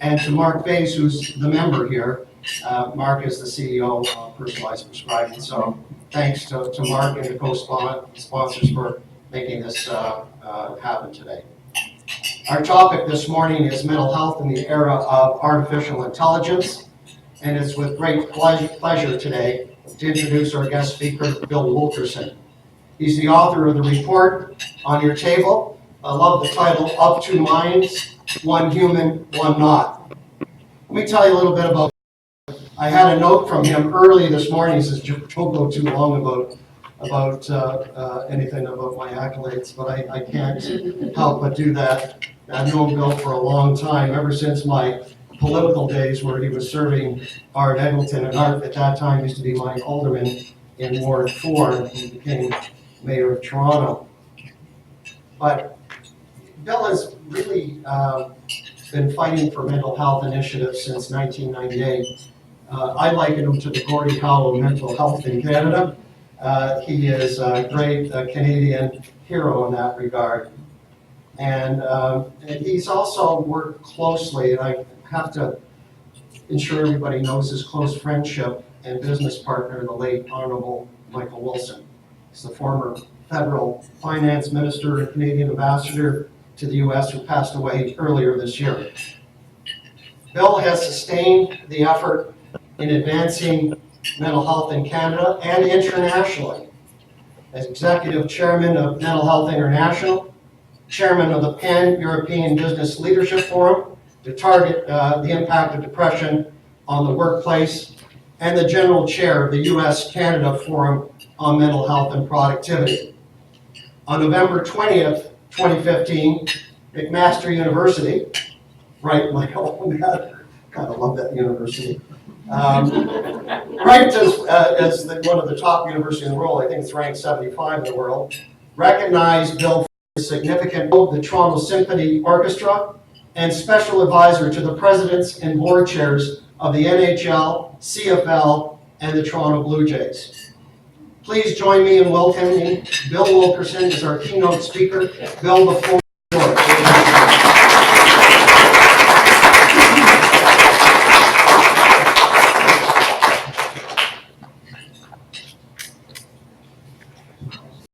and to Mark Bays, who's the member here. Mark is the CEO of Personalized Prescribing. So thanks to Mark and the co-sponsors for making this happen today. Our topic this morning is mental health in the era of artificial intelligence, and it's with great pleasure today to introduce our guest speaker, Bill Wilkerson. He's the author of the report on your table. I love the title, Of Two Minds, One Human, One Not. Let me tell you a little bit about. I had a note from him early this morning. He says, don't go too long about anything about my accolades, but I can't help but do that. I've known Bill for a long time, ever since my political days where he was serving Art Eglinton, and Art at that time used to be my alderman in Ward 4, and he became mayor of Toronto. But Bill has really been fighting for mental health initiatives since 1998. I liken him to the Gordie Howe of mental health in Canada. He is a great Canadian hero in that regard. And he's also worked closely, and I have to ensure everybody knows his close friendship and business partner, the late Honorable Michael Wilson. He's the former federal finance minister and Canadian ambassador to the U.S. who passed away earlier this year. Bill has sustained the effort in advancing mental health in Canada and internationally. As executive chairman of Mental Health International, chairman of the Pan-European Business Leadership Forum to target the impact of depression on the workplace, and the general chair of the U.S.-Canada Forum on Mental Health and Productivity. On November 20th, 2015, McMaster University, right, my own dad, kind of love that university, ranked as one of the top universities in the world, I think it's ranked 75 in the world, recognized Bill for his significant role of the Toronto Symphony Orchestra and special advisor to the presidents and board chairs of the NHL, CFL, and the Toronto Blue Jays. Please join me in welcoming Bill Wilkerson as our keynote speaker. Bill, the floor is yours.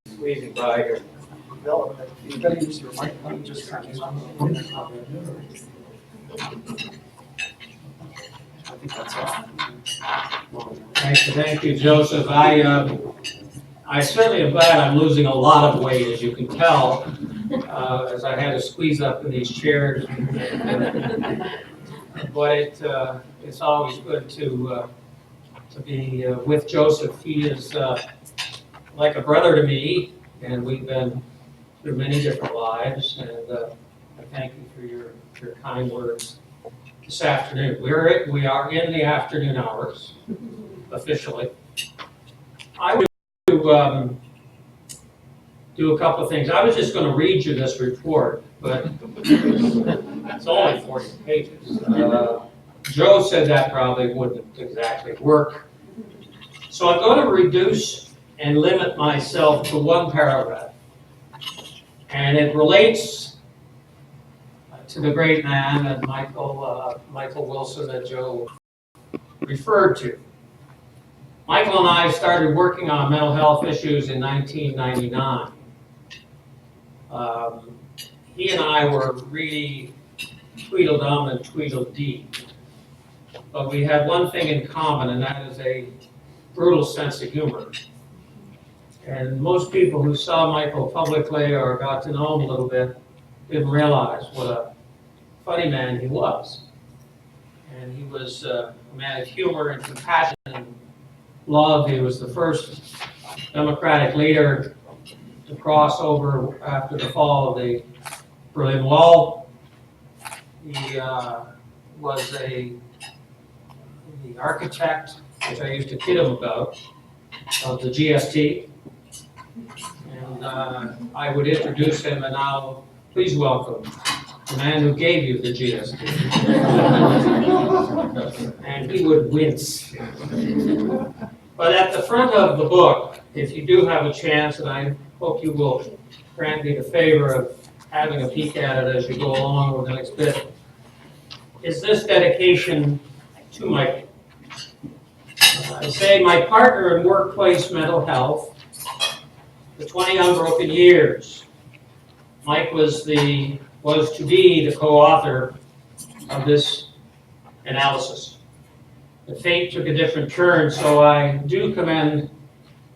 Squeezing by here. Bill, you better use your mic. Let me just turn this on. I think that's all. Thank you, Joseph. I certainly am glad I'm losing a lot of weight, as you can tell, as I had to squeeze up in these chairs. But it's always good to be with Joseph. He is like a brother to me, and we've been through many different lives. And I thank you for your kind words this afternoon. We are in the afternoon hours, officially. I would do a couple of things. I was just going to read you this report, but it's only 40 pages. Joe said that probably wouldn't exactly work. So I'm going to reduce and limit myself to one paragraph. And it relates to the great man that Michael Wilson that Joe referred to. Michael and I started working on mental health issues in 1999. He and I were really Tweedledum and Tweedledee. But we had one thing in common, and that is a brutal sense of humor. And most people who saw Michael publicly or got to know him a little bit didn't realize what a funny man he was. And he was a man of humor and compassion and love. He was the first Democratic leader to cross over after the fall of the Berlin Wall. He was the architect, which I used to kid him about, of the GST. And I would introduce him, and now please welcome the man who gave you the GST. And he would wince. But at the front of the book, if you do have a chance, and I hope you will grant me the favor of having a peek at it as you go along with the next bit, is this dedication to Michael. I say my partner in workplace mental health for 20 unbroken years. Mike was to be the co-author of this analysis. The fate took a different turn, so I do commend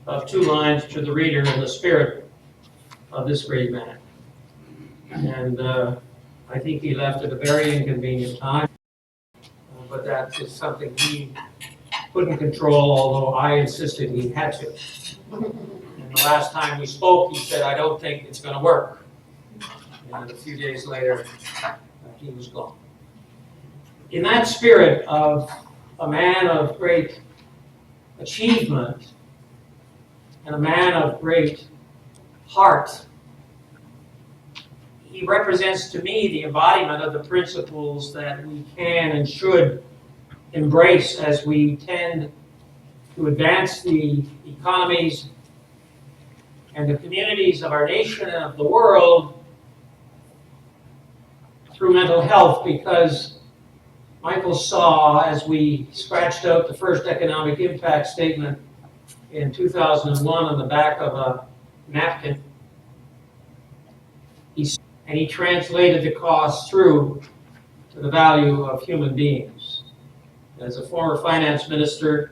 of 2 lines to the reader in the spirit of this great man. And I think he left at a very inconvenient time, but that is something he couldn't control, although I insisted he had to. And the last time we spoke, he said, "I don't think it's going to work." And a few days later, he was gone. In that spirit of a man of great achievement and a man of great heart, he represents to me the embodiment of the principles that we can and should embrace as we tend to advance the economies and the communities of our nation and of the world through mental health, because Michael saw, as we scratched out the first economic impact statement in 2001 on the back of a napkin, he translated the cost through to the value of human beings. As a former finance minister,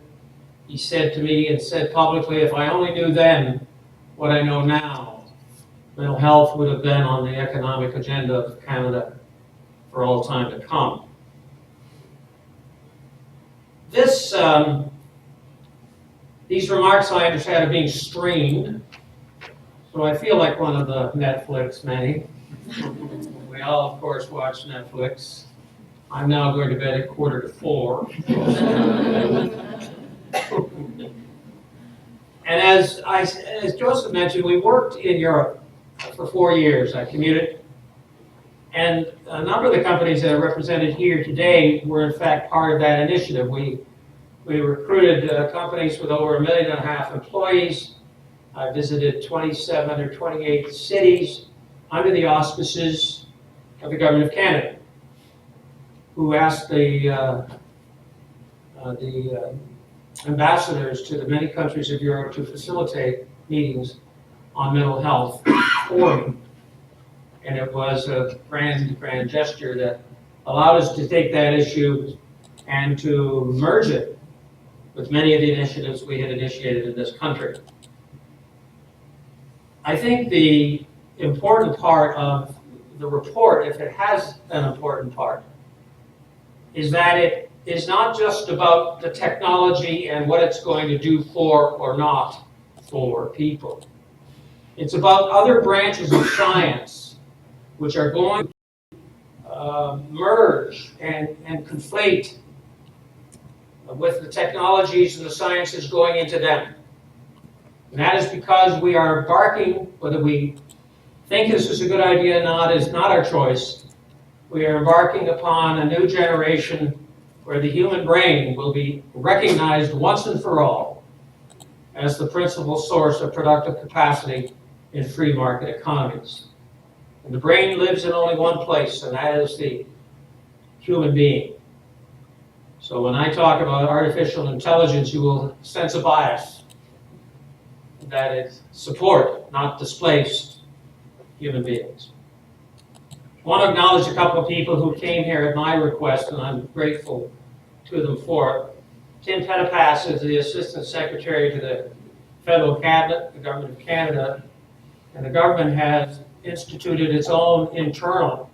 he said to me and said publicly, "If I only knew then what I know now, mental health would have been on the economic agenda of Canada for all time to come." These remarks I understand are being streamed, so I feel like one of the Netflix many. We all, of course, watch Netflix. I'm now going to bed at 3:45. And as Joseph mentioned, we worked in Europe for 4 years. I commuted. And a number of the companies that are represented here today were in fact part of that initiative. We recruited companies with over 1.5 million employees. I visited 27 or 28 cities under the auspices of the Government of Canada, who asked the ambassadors to the many countries of Europe to facilitate meetings on mental health for me. And it was a grand gesture that allowed us to take that issue and to merge it with many of the initiatives we had initiated in this country. I think the important part of the report, if it has an important part, is that it is not just about the technology and what it's going to do for or not for people. It's about other branches of science which are going to merge and conflate with the technologies and the sciences going into them. And that is because we are embarking, whether we think this is a good idea or not is not our choice, we are embarking upon a new generation where the human brain will be recognized once and for all as the principal source of productive capacity in free market economies. And the brain lives in only one place, and that is the human being. So when I talk about artificial intelligence, you will sense a bias that it support, not displace, human beings. I want to acknowledge a couple of people who came here at my request, and I'm grateful to them for it. Tim Pettipass is the Assistant Secretary to the Federal Cabinet, the Government of Canada, and the government has instituted its own internal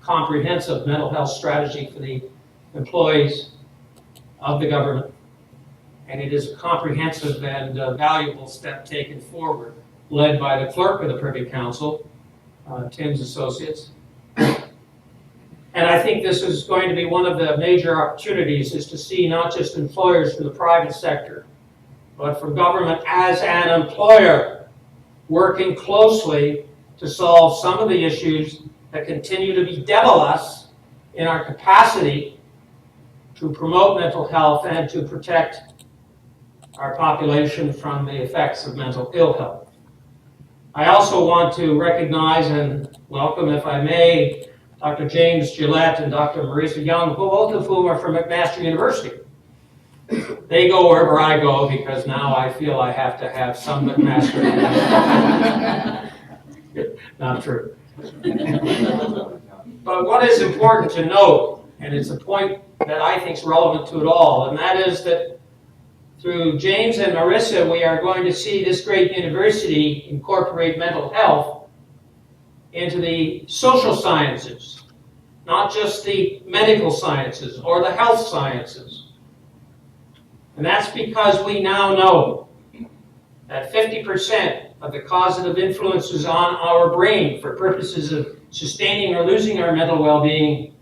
comprehensive mental health strategy for the employees of the government. And it is a comprehensive and valuable step taken forward, led by the clerk of the Privy Council, Tim's associates. And I think this is going to be one of the major opportunities, is to see not just employers from the private sector, but from government as an employer, working closely to solve some of the issues that continue to bedevil us in our capacity to promote mental health and to protect our population from the effects of mental ill health. I also want to recognize and welcome, if I may, Dr. James Gillette and Dr. Marisa Young, both of whom are from McMaster University. They go wherever I go because now I feel I have to have some McMaster. Not true. But what is important to note, and it's a point that I think is relevant to it all, and that is that through James and Marisa, we are going to see this great university incorporate mental health into the social sciences, not just the medical sciences or the health sciences. And that's because we now know that 50% of the causative influences on our brain for purposes of sustaining or losing our mental well-being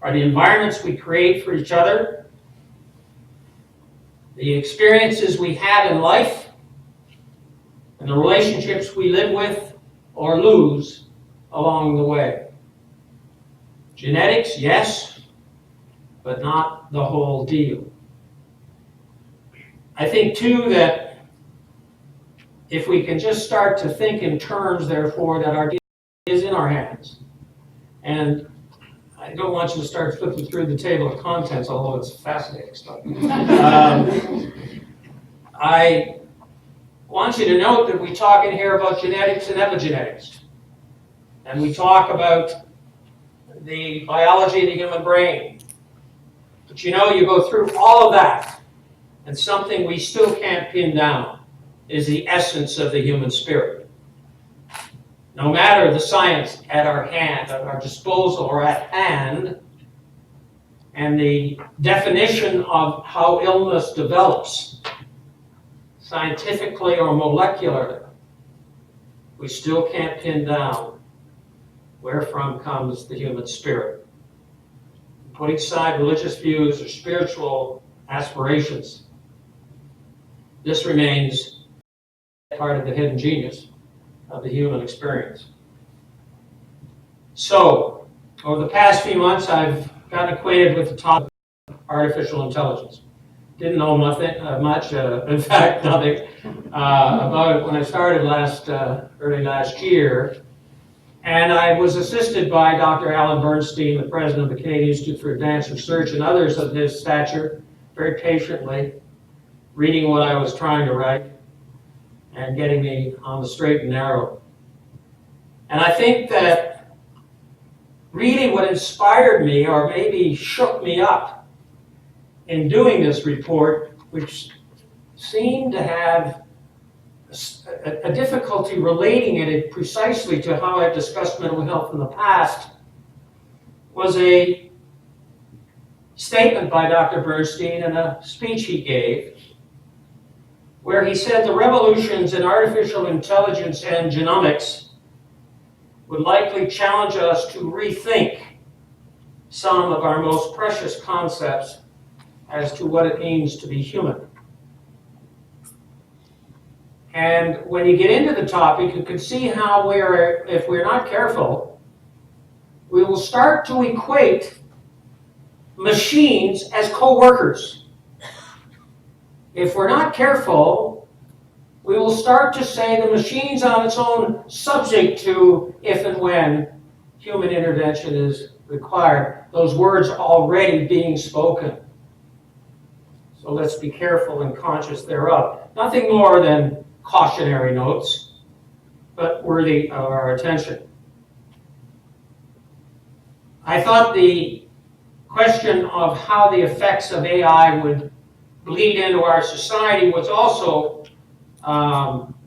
are the environments we create for each other, the experiences we have in life, and the relationships we live with or lose along the way. Genetics, yes, but not the whole deal. I think, too, that if we can just start to think in terms, therefore, that our DNA is in our hands. And I don't want you to start flipping through the table of contents, although it's fascinating stuff. I want you to note that we talk in here about genetics and epigenetics. And we talk about the biology of the human brain. But you know, you go through all of that, and something we still can't pin down is the essence of the human spirit. No matter the science at our hand, at our disposal, or at hand, and the definition of how illness develops, scientifically or molecularly, we still can't pin down where from comes the human spirit. Putting aside religious views or spiritual aspirations, this remains part of the hidden genius of the human experience. So, over the past few months, I've gotten acquainted with the topic of artificial intelligence. Didn't know much, in fact, nothing about it when I started early last year. And I was assisted by Dr. Alan Bernstein, the president of the Canadian Institute for Advanced Research, and others of his stature, very patiently reading what I was trying to write and getting me on the straight and narrow. And I think that really what inspired me, or maybe shook me up in doing this report, which seemed to have a difficulty relating it precisely to how I've discussed mental health in the past, was a statement by Dr. Bernstein in a speech he gave, where he said the revolutions in artificial intelligence and genomics would likely challenge us to rethink some of our most precious concepts as to what it means to be human. And when you get into the topic, you can see how if we're not careful, we will start to equate machines as co-workers. If we're not careful, we will start to say the machine's on its own, subject to if and when human intervention is required. Those words already being spoken. So let's be careful and conscious thereof. Nothing more than cautionary notes, but worthy of our attention. I thought the question of how the effects of AI would bleed into our society was also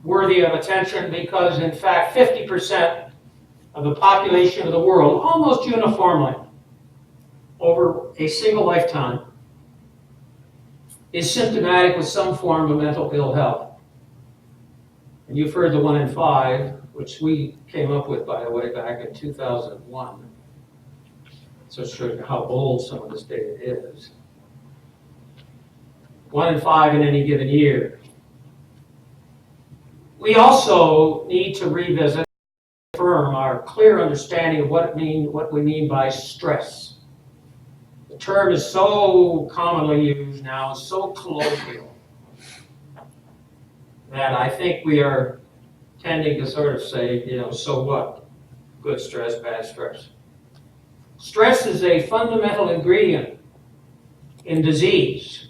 worthy of attention, because in fact 50% of the population of the world, almost uniformly over a single lifetime, is symptomatic with some form of mental ill health. And you've heard the 1 in 5, which we came up with, by the way, back in 2001. So it shows you how old some of this data is. 1 in 5 in any given year. We also need to revisit and affirm our clear understanding of what we mean by stress. The term is so commonly used now, so colloquial, that I think we are tending to sort of say, so what? Good stress, bad stress. Stress is a fundamental ingredient in disease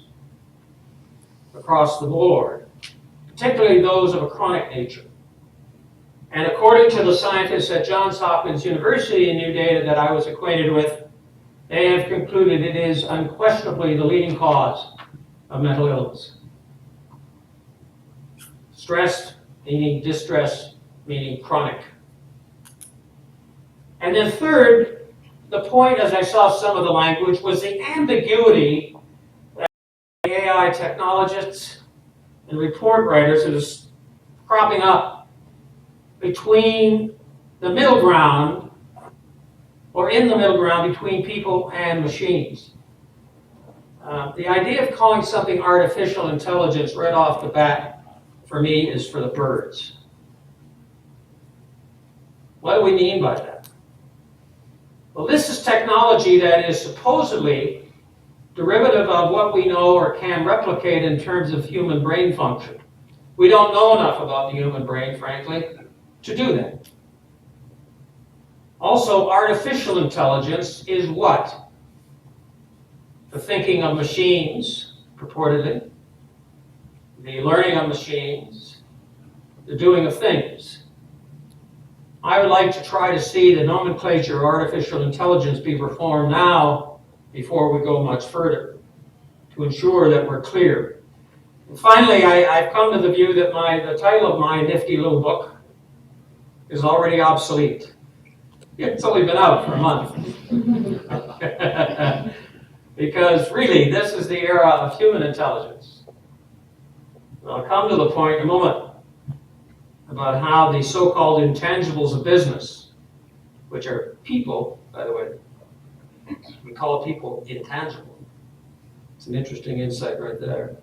across the board, particularly those of a chronic nature. And according to the scientists at Johns Hopkins University, new data that I was acquainted with, they have concluded it is unquestionably the leading cause of mental illness. Stress meaning distress, meaning chronic. And then third, the point, as I saw some of the language, was the ambiguity that AI technologists and report writers is cropping up between the middle ground, or in the middle ground between people and machines. The idea of calling something artificial intelligence right off the bat, for me, is for the birds. What do we mean by that? Well, this is technology that is supposedly derivative of what we know or can replicate in terms of human brain function. We don't know enough about the human brain, frankly, to do that. Also, artificial intelligence is what? The thinking of machines, purportedly, the learning of machines, the doing of things. I would like to try to see the nomenclature of artificial intelligence be reformed now before we go much further, to ensure that we're clear. And finally, I've come to the view that the title of my nifty little book is already obsolete. It's only been out for a month. Because really, this is the era of human intelligence. I'll come to the point in a moment about how the so-called intangibles of business, which are people, by the way, we call people intangible. It's an interesting insight right there.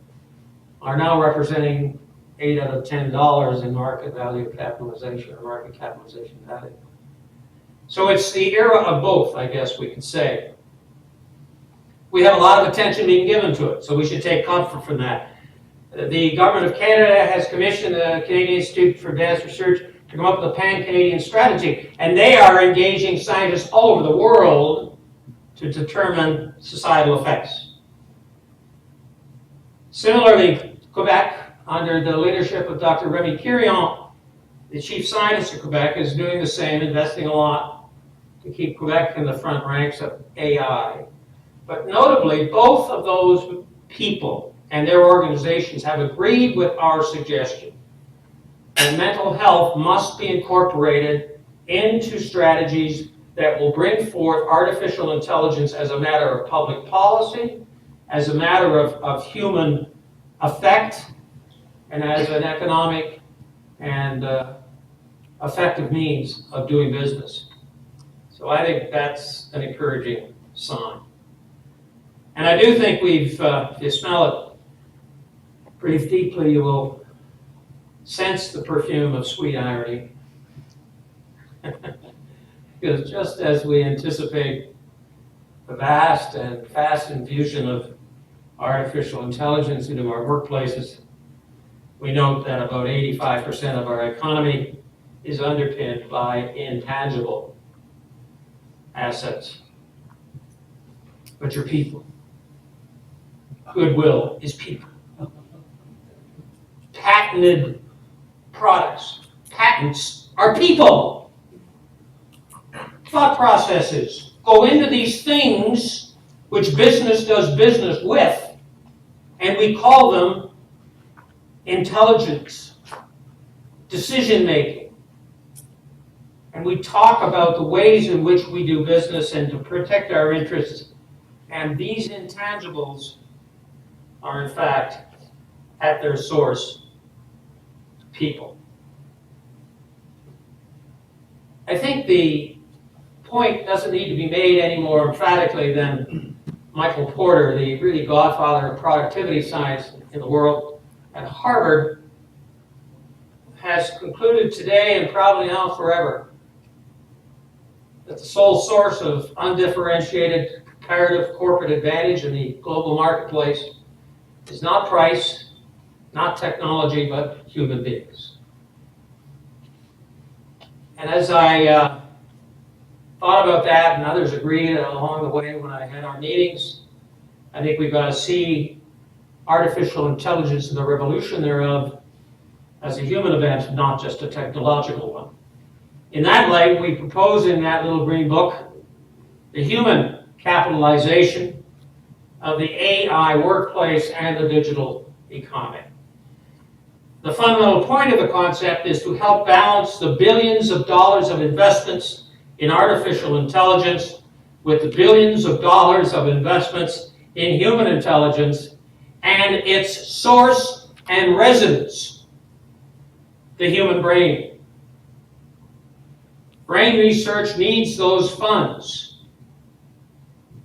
Are now representing 8 out of $10 in market value capitalization, or market capitalization value. So it's the era of both, I guess we could say. We have a lot of attention being given to it, so we should take comfort from that. The Government of Canada has commissioned the Canadian Institute for Advanced Research to come up with a pan-Canadian strategy, and they are engaging scientists all over the world to determine societal effects. Similarly, Quebec, under the leadership of Dr. Remy Quirion, the chief scientist of Quebec, is doing the same, investing a lot to keep Quebec in the front ranks of AI. But notably, both of those people and their organizations have agreed with our suggestion that mental health must be incorporated into strategies that will bring forth artificial intelligence as a matter of public policy, as a matter of human effect, and as an economic and effective means of doing business. So I think that's an encouraging sign. And I do think we've, if you smell it, breathe deeply, you will sense the perfume of sweet irony. Because just as we anticipate the vast and fast infusion of artificial intelligence into our workplaces, we note that about 85% of our economy is underpinned by intangible assets. But your people. Goodwill is people. Patented products. Patents are people. Thought processes go into these things which business does business with, and we call them intelligence, decision making. And we talk about the ways in which we do business and to protect our interests. And these intangibles are, in fact, at their source, people. I think the point doesn't need to be made any more emphatically than Michael Porter, the really godfather of productivity science in the world at Harvard, has concluded today and probably now forever that the sole source of undifferentiated comparative corporate advantage in the global marketplace is not price, not technology, but human beings. And as I thought about that, and others agreed along the way when I had our meetings. I think we've got to see artificial intelligence and the revolution thereof as a human event, not just a technological one. In that light, we propose in that little green book the human capitalization of the AI workplace and the digital economy. The fundamental point of the concept is to help balance the billions of dollars of investments in artificial intelligence with the billions of dollars of investments in human intelligence and its source and residence, the human brain. Brain research needs those funds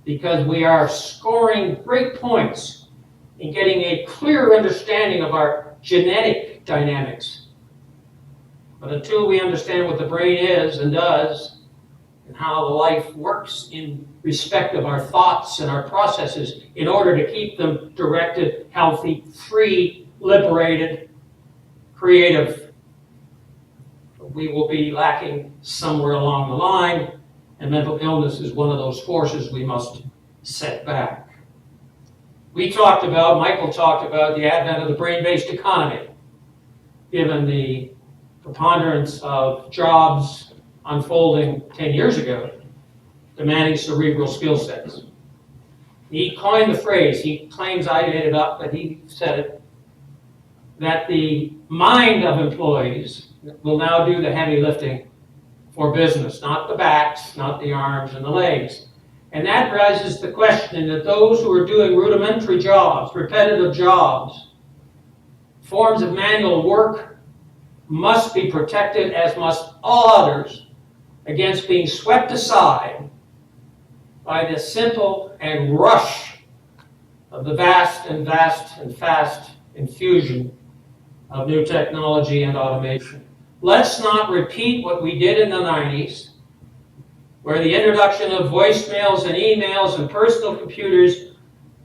because we are scoring great points in getting a clear understanding of our genetic dynamics. But until we understand what the brain is and does, and how the life works in respect of our thoughts and our processes in order to keep them directed, healthy, free, liberated, creative, we will be lacking somewhere along the line, and mental illness is one of those forces we must set back. Michael talked about the advent of the brain-based economy, given the preponderance of jobs unfolding 10 years ago, demanding cerebral skill sets. He coined the phrase, he claims I made it up, but he said it, that the mind of employees will now do the heavy lifting for business, not the backs, not the arms and the legs. And that raises the question that those who are doing rudimentary jobs, repetitive jobs, forms of manual work must be protected, as must all others, against being swept aside by the simple and rush of the vast and fast infusion of new technology and automation. Let's not repeat what we did in the 90s, where the introduction of voicemails and emails and personal computers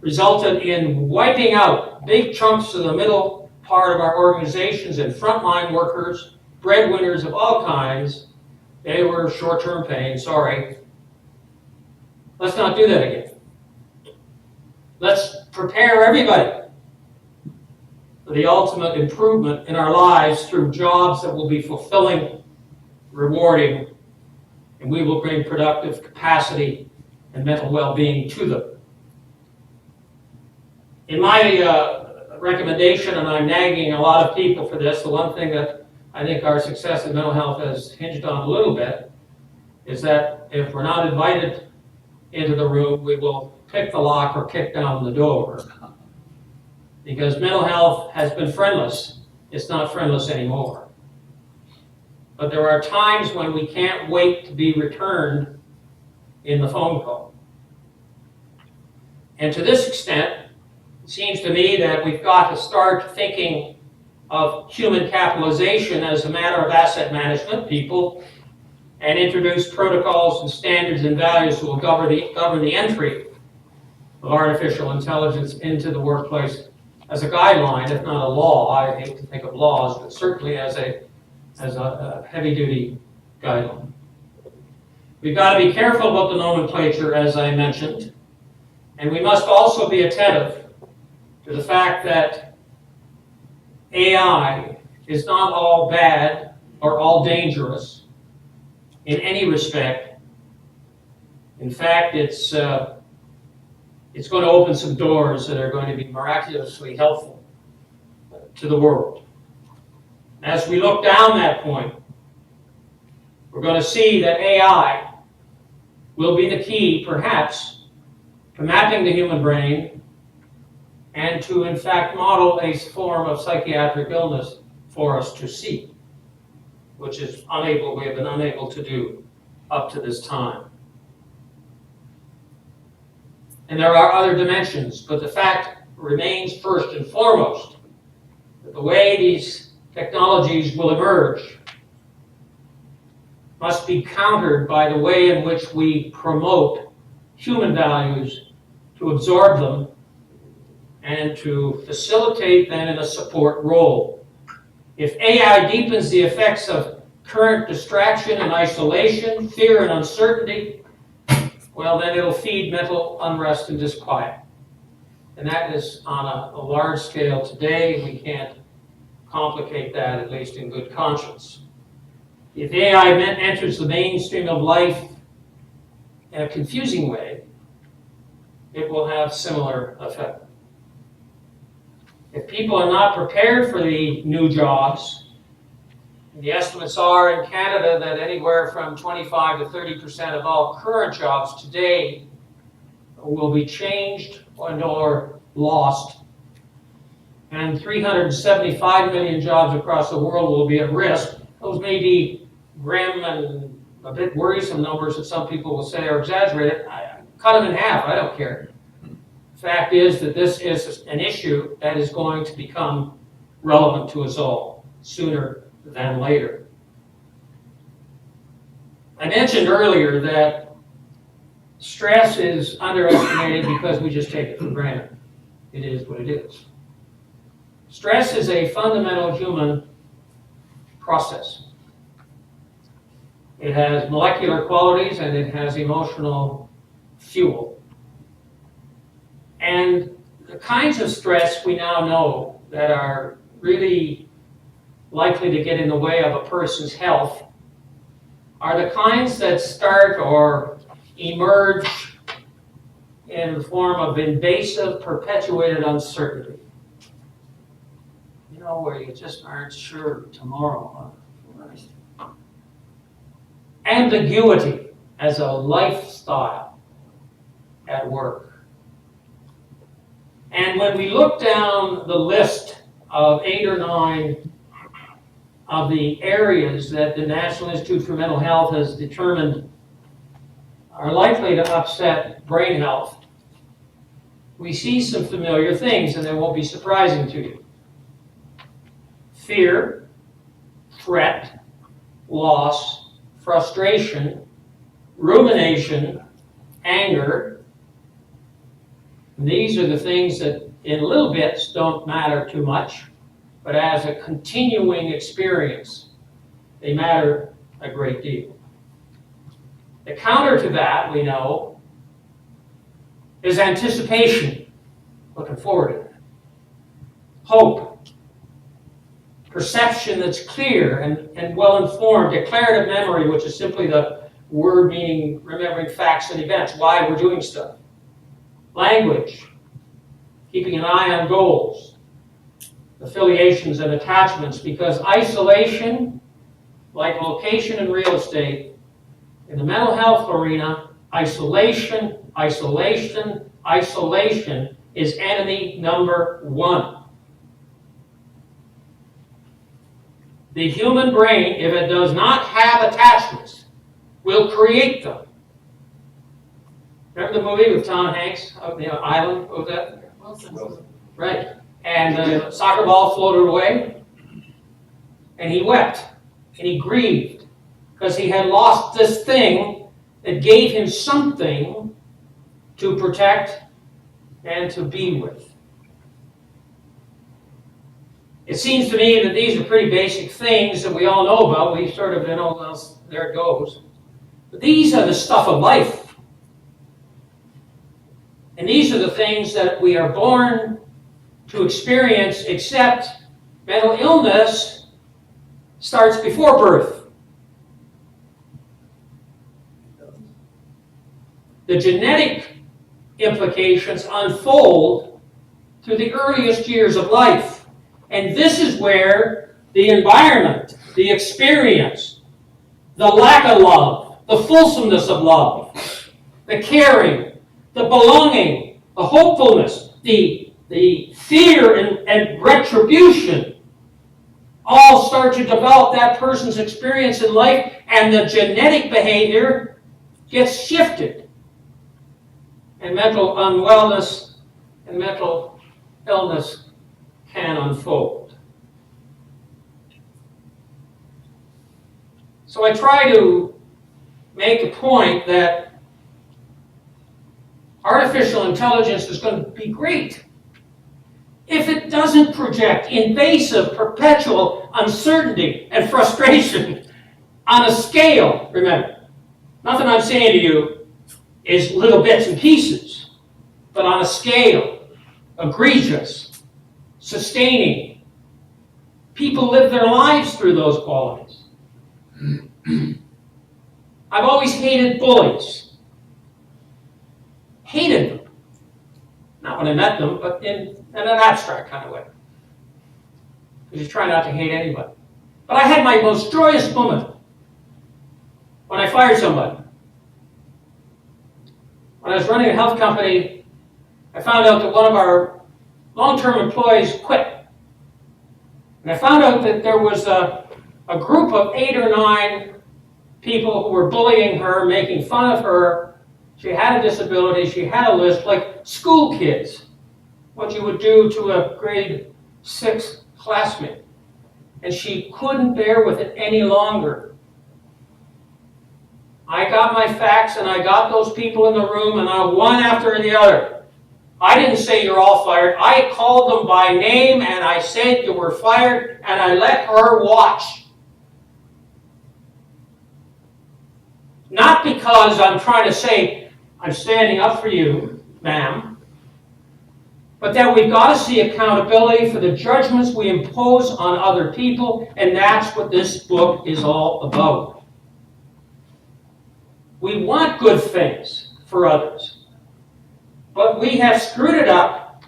resulted in wiping out big chunks of the middle part of our organizations and frontline workers, breadwinners of all kinds. They were short-term pain, sorry. Let's not do that again. Let's prepare everybody for the ultimate improvement in our lives through jobs that will be fulfilling, rewarding, and we will bring productive capacity and mental well-being to them. In my recommendation, and I'm nagging a lot of people for this, the one thing that I think our success in mental health has hinged on a little bit is that if we're not invited into the room, we will pick the lock or kick down the door. Because mental health has been friendless. It's not friendless anymore. But there are times when we can't wait to be returned in the phone call. And to this extent, it seems to me that we've got to start thinking of human capitalization as a matter of asset management, people, and introduce protocols and standards and values that will govern the entry of artificial intelligence into the workplace as a guideline, if not a law. I hate to think of laws, but certainly as a heavy-duty guideline. We've got to be careful about the nomenclature, as I mentioned, and we must also be attentive to the fact that AI is not all bad or all dangerous in any respect. In fact, it's going to open some doors that are going to be miraculously helpful to the world. As we look down that point, we're going to see that AI will be the key, perhaps, to mapping the human brain and to, in fact, model a form of psychiatric illness for us to see, which we have been unable to do up to this time. And there are other dimensions, but the fact remains first and foremost that the way these technologies will emerge must be countered by the way in which we promote human values to absorb them and to facilitate them in a support role. If AI deepens the effects of current distraction and isolation, fear and uncertainty, well, then it'll feed mental unrest and disquiet. And that is on a large scale today. We can't complicate that, at least in good conscience. If AI enters the mainstream of life in a confusing way, it will have similar effect. If people are not prepared for the new jobs, the estimates are in Canada that anywhere from 25 to 30% of all current jobs today will be changed or lost, and 375 million jobs across the world will be at risk. Those may be grim and a bit worrisome numbers that some people will say are exaggerated. Cut them in half, I don't care. Fact is that this is an issue that is going to become relevant to us all sooner than later. I mentioned earlier that stress is underestimated because we just take it for granted. It is what it is. Stress is a fundamental human process. It has molecular qualities and it has emotional fuel. And the kinds of stress we now know that are really likely to get in the way of a person's health are the kinds that start or emerge in the form of invasive, perpetuated uncertainty. You know, where you just aren't sure tomorrow. Ambiguity as a lifestyle at work. And when we look down the list of 8 or 9 of the areas that the National Institute for Mental Health has determined are likely to upset brain health, we see some familiar things, and they won't be surprising to you. Fear, threat, loss, frustration, rumination, anger. And these are the things that in little bits don't matter too much, but as a continuing experience, they matter a great deal. The counter to that, we know, is anticipation, looking forward to it. Hope, perception that's clear and well-informed, declarative memory, which is simply the word meaning remembering facts and events, why we're doing stuff. Language, keeping an eye on goals, affiliations and attachments, because isolation, like location and real estate, in the mental health arena, isolation, isolation, isolation is enemy number 1. The human brain, if it does not have attachments, will create them. Remember the movie with Tom Hanks, the island? What was that? Wilkerson. Right. And the soccer ball floated away, and he wept, and he grieved, because he had lost this thing that gave him something to protect and to be with. It seems to me that these are pretty basic things that we all know about. We sort of, well, there it goes. But these are the stuff of life. And these are the things that we are born to experience, except mental illness starts before birth. The genetic implications unfold through the earliest years of life. And this is where the environment, the experience, the lack of love, the fulsomeness of love, the caring, the belonging, the hopefulness, the fear and retribution all start to develop that person's experience in life, and the genetic behavior gets shifted. And mental unwellness and mental illness can unfold. So I try to make a point that artificial intelligence is going to be great if it doesn't project invasive, perpetual uncertainty and frustration On a scale, remember, nothing I'm saying to you is little bits and pieces, but on a scale, egregious, sustaining. People live their lives through those qualities. I've always hated bullies. Hated them. Not when I met them, but in an abstract kind of way. Because you try not to hate anybody. But I had my most joyous moment when I fired somebody. When I was running a health company, I found out that one of our long-term employees quit. And I found out that there was a group of 8 or 9 people who were bullying her, making fun of her. She had a disability, she had a list, like school kids, what you would do to a grade 6 classmate. And she couldn't bear with it any longer. I got my facts and I got those people in the room, and I one after the other. I didn't say you're all fired. I called them by name and I said you were fired, and I let her watch. Not because I'm trying to say I'm standing up for you, ma'am, but that we've got to see accountability for the judgments we impose on other people, and that's what this book is all about. We want good things for others, but we have screwed it up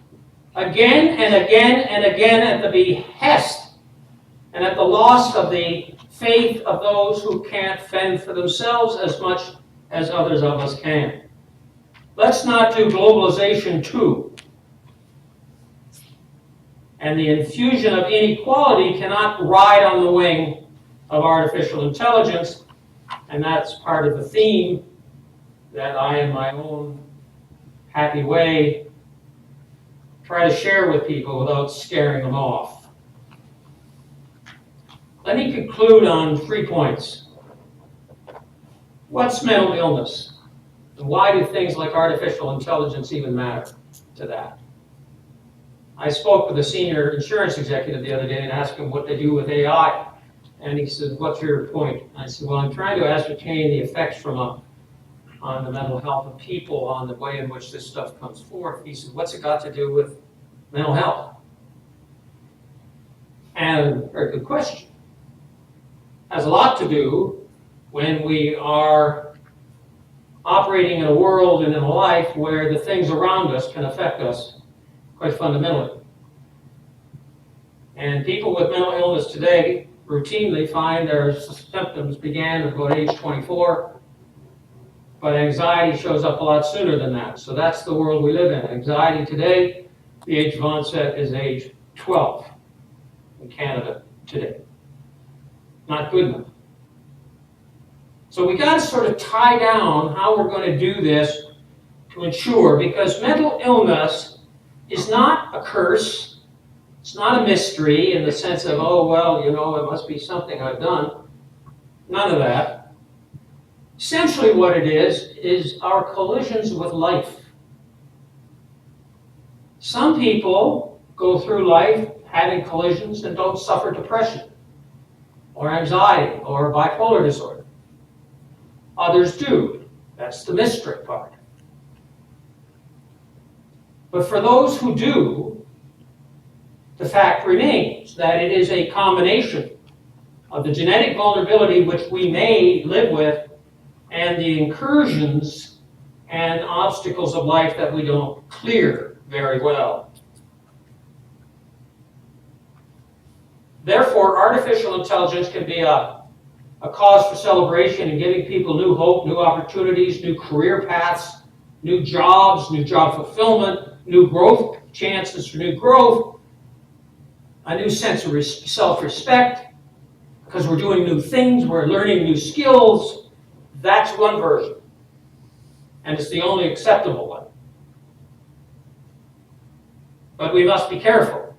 again and again and again at the behest and at the loss of the faith of those who can't fend for themselves as much as others of us can. Let's not do globalization too. And the infusion of inequality cannot ride on the wing of artificial intelligence, and that's part of the theme that I, in my own happy way, try to share with people without scaring them off. Let me conclude on 3 points. What's mental illness? And why do things like artificial intelligence even matter to that? I spoke with a senior insurance executive the other day and asked him what they do with AI. And he said, what's your point? I said, well, I'm trying to ascertain the effects on the mental health of people, on the way in which this stuff comes forth. He said, what's it got to do with mental health? And very good question. Has a lot to do when we are operating in a world and in a life where the things around us can affect us quite fundamentally. And people with mental illness today routinely find their symptoms began at about age 24, but anxiety shows up a lot sooner than that. So that's the world we live in. Anxiety today, the age of onset is age 12 in Canada today. Not good enough. So we got to sort of tie down how we're going to do this to ensure, because mental illness is not a curse. It's not a mystery in the sense of, oh, well, you know, it must be something I've done. None of that. Essentially what it is our collisions with life. Some people go through life having collisions and don't suffer depression or anxiety or bipolar disorder. Others do. That's the mystery part. But for those who do, the fact remains that it is a combination of the genetic vulnerability which we may live with and the incursions and obstacles of life that we don't clear very well. Therefore, artificial intelligence can be a cause for celebration and giving people new hope, new opportunities, new career paths, new jobs, new job fulfillment, new growth, chances for new growth, a new sense of self-respect, because we're doing new things, we're learning new skills. That's one version. And it's the only acceptable one. But we must be careful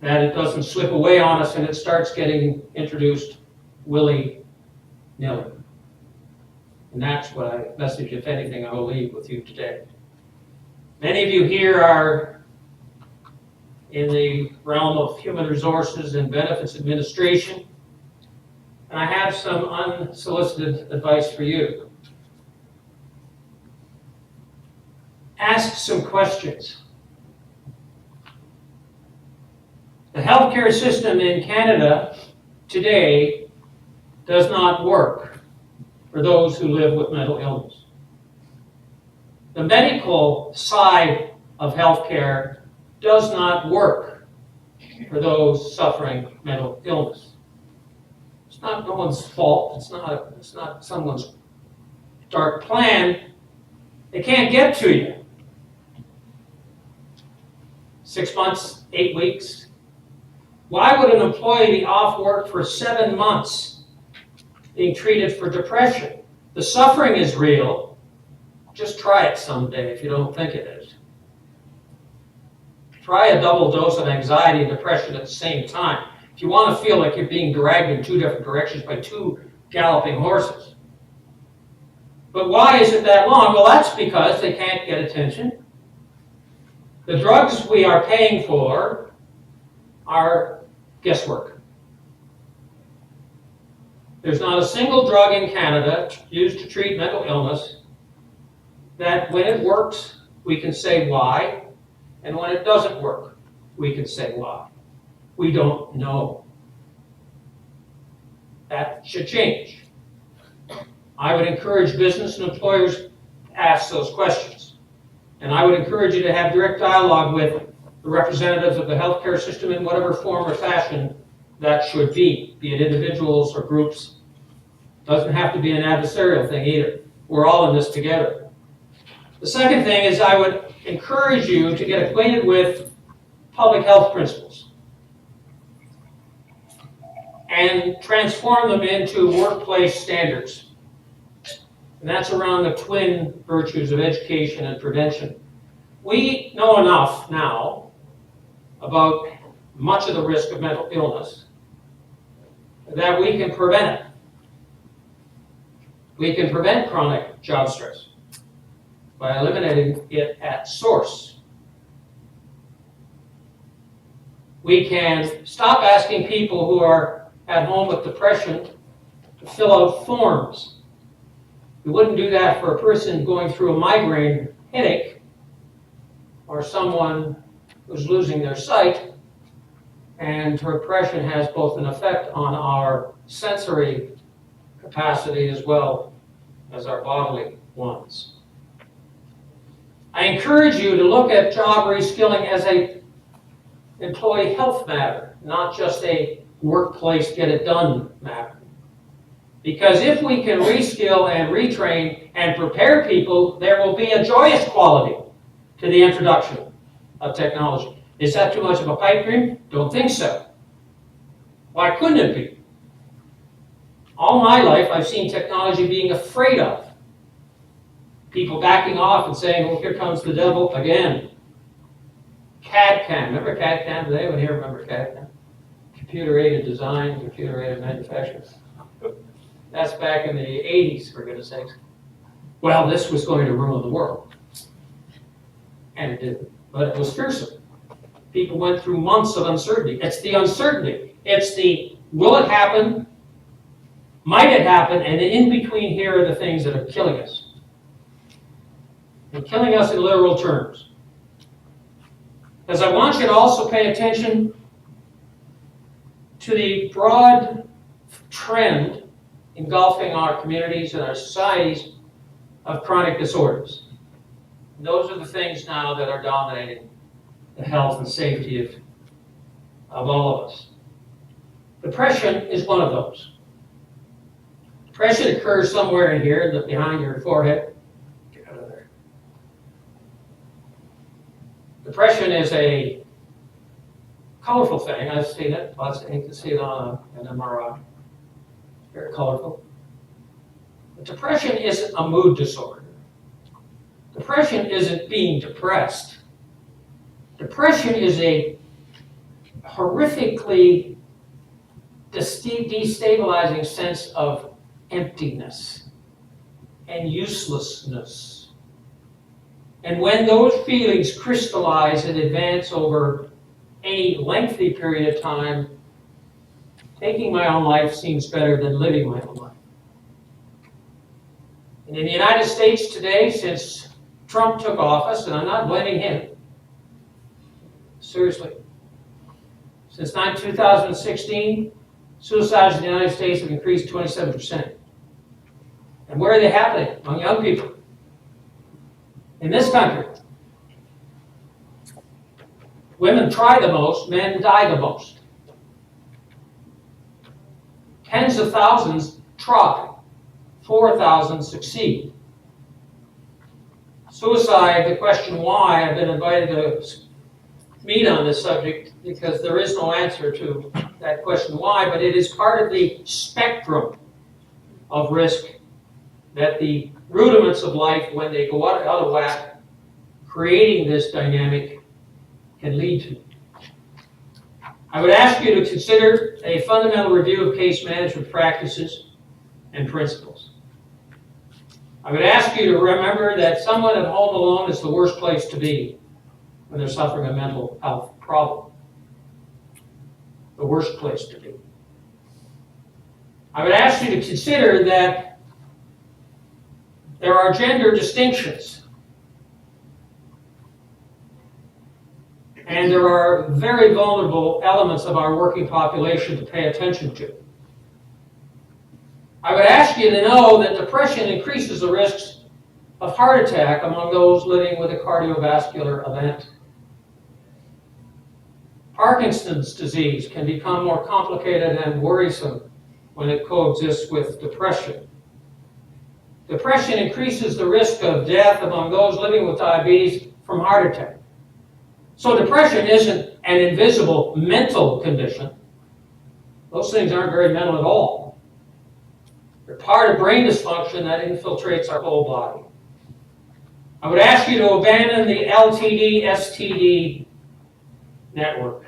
that it doesn't slip away on us and it starts getting introduced willy-nilly. And that's what I message, if anything, I will leave with you today. Many of you here are in the realm of human resources and benefits administration. And I have some unsolicited advice for you. Ask some questions. The healthcare system in Canada today does not work for those who live with mental illness. The medical side of healthcare does not work for those suffering mental illness. It's not no one's fault. It's not someone's dark plan. They can't get to you. 6 months, 8 weeks. Why would an employee be off work for 7 months being treated for depression? The suffering is real. Just try it someday if you don't think it is. Try a double dose of anxiety and depression at the same time. If you want to feel like you're being dragged in 2 different directions by 2 galloping horses. But why is it that long? Well, that's because they can't get attention. The drugs we are paying for are guesswork. There's not a single drug in Canada used to treat mental illness that when it works, we can say why, and when it doesn't work, we can say why. We don't know. That should change. I would encourage business and employers to ask those questions. And I would encourage you to have direct dialogue with the representatives of the healthcare system in whatever form or fashion that should be it individuals or groups. Doesn't have to be an adversarial thing either. We're all in this together. The second thing is I would encourage you to get acquainted with public health principles and transform them into workplace standards. And that's around the twin virtues of education and prevention. We know enough now about much of the risk of mental illness that we can prevent it. We can prevent chronic job stress by eliminating it at source. We can stop asking people who are at home with depression to fill out forms. We wouldn't do that for a person going through a migraine headache or someone who's losing their sight, and depression has both an effect on our sensory capacity as well as our bodily ones. I encourage you to look at job reskilling as an employee health matter, not just a workplace get it done matter. Because if we can reskill and retrain and prepare people, there will be a joyous quality to the introduction of technology. Is that too much of a pipe dream? Don't think so. Why couldn't it be? All my life, I've seen technology being afraid of. People backing off and saying, well, here comes the devil again. CAD-CAM. Remember CAD-CAM? Does anyone here remember CAD-CAM? Computer-aided design, computer-aided manufacturing. That's back in the 80s, for goodness sakes. Well, this was going to ruin the world. And it didn't. But it was fearsome. People went through months of uncertainty. It's the uncertainty. It's the, will it happen? Might it happen? And in between here are the things that are killing us. And killing us in literal terms. Because I want you to also pay attention to the broad trend engulfing our communities and our societies of chronic disorders. And those are the things now that are dominating the health and safety of all of us. Depression is one of those. Depression occurs somewhere in here, behind your forehead. Get out of there. Depression is a colorful thing. I've seen it. You can see it on an MRI. Very colorful. But depression isn't a mood disorder. Depression isn't being depressed. Depression is a horrifically destabilizing sense of emptiness and uselessness. And when those feelings crystallize and advance over any lengthy period of time, taking my own life seems better than living my own life. And in the United States today, since Trump took office, and I'm not blaming him, seriously, since 2016, suicides in the United States have increased 27%. And where are they happening? Among young people. In this country. Women try the most, men die the most. Tens of thousands try, 4,000 succeed. Suicide, the question why, I've been invited to meet on this subject because there is no answer to that question why, but it is part of the spectrum of risk that the rudiments of life, when they go out of whack, creating this dynamic can lead to. I would ask you to consider a fundamental review of case management practices and principles. I would ask you to remember that someone at home alone is the worst place to be when they're suffering a mental health problem. The worst place to be. I would ask you to consider that there are gender distinctions. And there are very vulnerable elements of our working population to pay attention to. I would ask you to know that depression increases the risks of heart attack among those living with a cardiovascular event. Parkinson's disease can become more complicated and worrisome when it coexists with depression. Depression increases the risk of death among those living with diabetes from heart attack. So depression isn't an invisible mental condition. Those things aren't very mental at all. They're part of brain dysfunction that infiltrates our whole body. I would ask you to abandon the LTD-STD network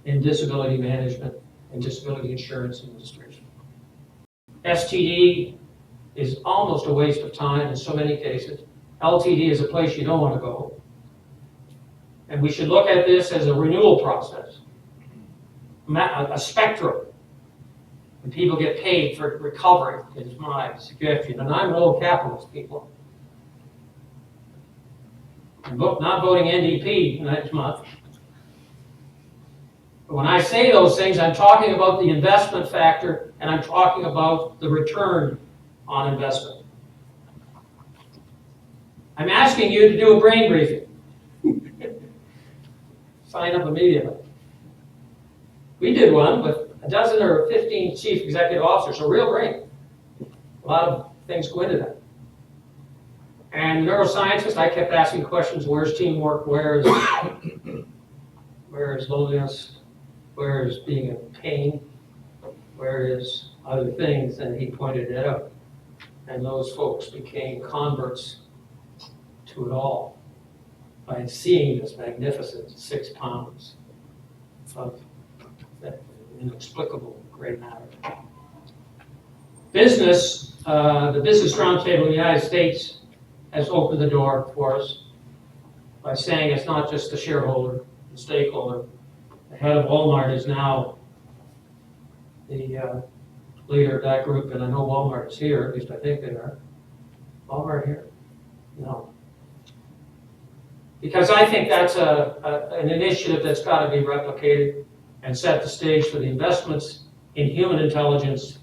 in disability management and disability insurance administration. STD is almost a waste of time in so many cases. LTD is a place you don't want to go. And we should look at this as a renewal process, a spectrum. And people get paid for recovery, is my suggestion. And I'm an old capitalist, people. I'm not voting NDP next month. But when I say those things, I'm talking about the investment factor, and I'm talking about the return on investment. I'm asking you to do a brain briefing. Sign up immediately. We did one with a dozen or 15 chief executive officers, a real brain. A lot of things go into that. And neuroscientists, I kept asking questions, where's teamwork, where is loneliness, where is being in pain, where is other things, and he pointed it out. And those folks became converts to it all by seeing this magnificent 6 pounds of that inexplicable gray matter. Business, the Business Roundtable in the United States has opened the door for us by saying it's not just the shareholder, the stakeholder. The head of Walmart is now the leader of that group, and I know Walmart is here, at least I think they are. Walmart here? No. Because I think that's an initiative that's got to be replicated and set the stage for the investments in human intelligence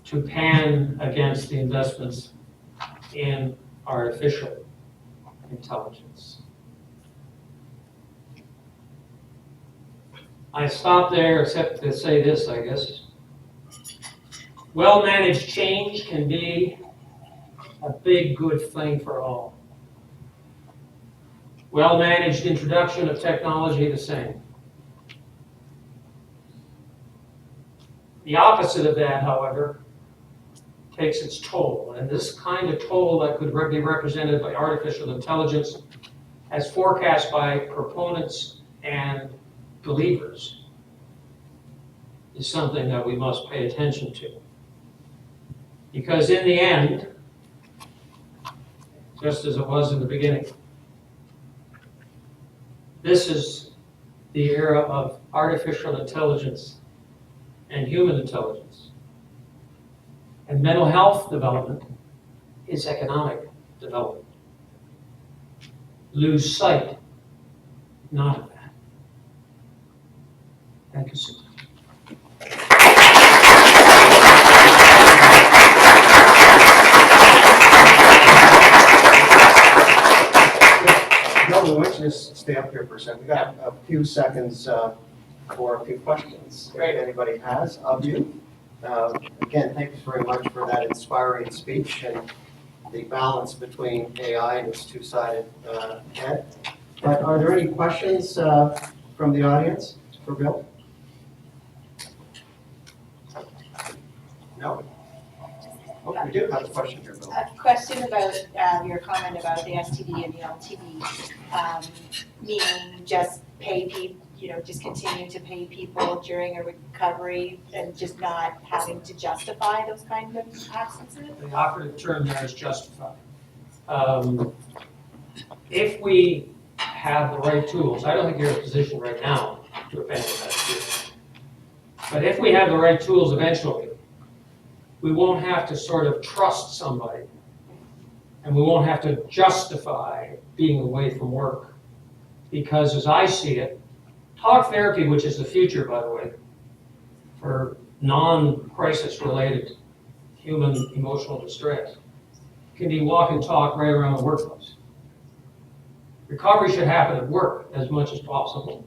to pan against the investments in artificial intelligence. I stop there except to say this, I guess. Well-managed change can be a big, good thing for all. Well-managed introduction of technology, the same. The opposite of that, however, takes its toll. And this kind of toll that could be represented by artificial intelligence, as forecast by proponents and believers, is something that we must pay attention to. Because in the end, just as it was in the beginning, this is the era of artificial intelligence and human intelligence. And mental health development is economic development. Lose sight not of that. Thank you, Sue. No, why don't you just stay up here for a second? We got a few seconds for a few questions. Great. If anybody has of you. Again, thank you very much for that inspiring speech and the balance between AI and its two-sided head. But are there any questions from the audience for Bill? No? Oh, we do have a question here, Bill. A question about your comment about the STD and the LTD, meaning just pay people, just continue to pay people during a recovery and just not having to justify those kind of absences? The operative term there is justified. If we have the right tools, I don't think you're in a position right now to abandon that too. But if we have the right tools eventually, we won't have to sort of trust somebody, and we won't have to justify being away from work. Because as I see it, talk therapy, which is the future, by the way, for non-crisis related human emotional distress, can be walk and talk right around the workplace. Recovery should happen at work as much as possible.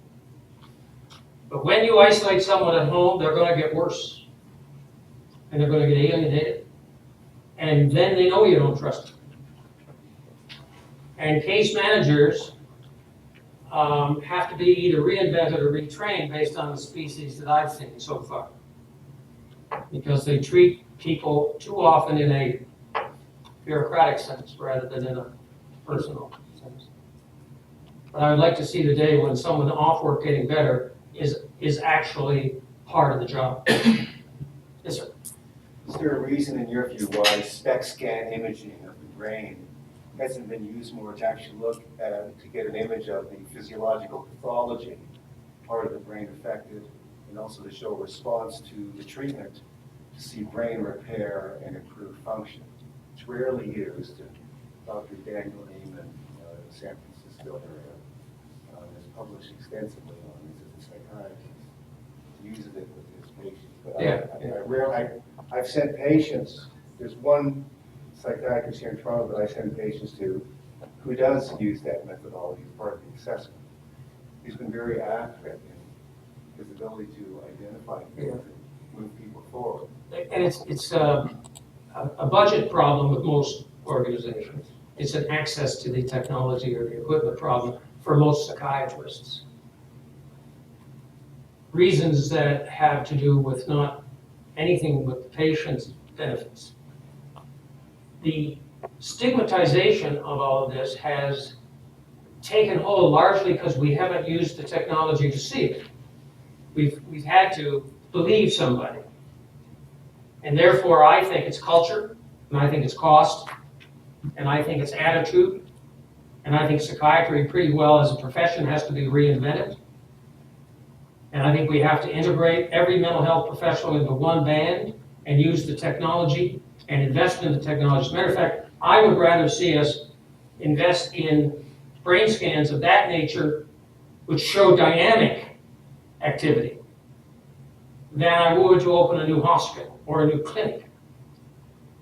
But when you isolate someone at home, they're going to get worse. And they're going to get alienated. And then they know you don't trust them. And case managers have to be either reinvented or retrained based on the species that I've seen so far. Because they treat people too often in a bureaucratic sense rather than in a personal sense. But I would like to see the day when someone off work getting better is actually part of the job. Yes, sir. Is there a reason, in your view, why SPECT scan imaging of the brain hasn't been used more to actually look at, to get an image of the physiological pathology, part of the brain affected, and also to show response to the treatment to see brain repair and improve function? It's rarely used. Dr. Daniel Neiman, San Francisco area, has published extensively on this as a psychiatrist. Uses it with his patients. But I've sent patients, there's one psychiatrist here in Toronto that I send patients to who does use that methodology as part of the assessment. He's been very accurate in his ability to identify things and move people forward. And it's a budget problem with most organizations. It's an access to the technology or the equipment problem for most psychiatrists. Reasons that have to do with not anything but the patient's benefits. The stigmatization of all of this has taken hold largely because we haven't used the technology to see it. We've had to believe somebody. And therefore, I think it's culture, and I think it's cost, and I think it's attitude, and I think psychiatry pretty well as a profession has to be reinvented. And I think we have to integrate every mental health professional into one band and use the technology and invest in the technology. As a matter of fact, I would rather see us invest in brain scans of that nature which show dynamic activity than I would to open a new hospital or a new clinic.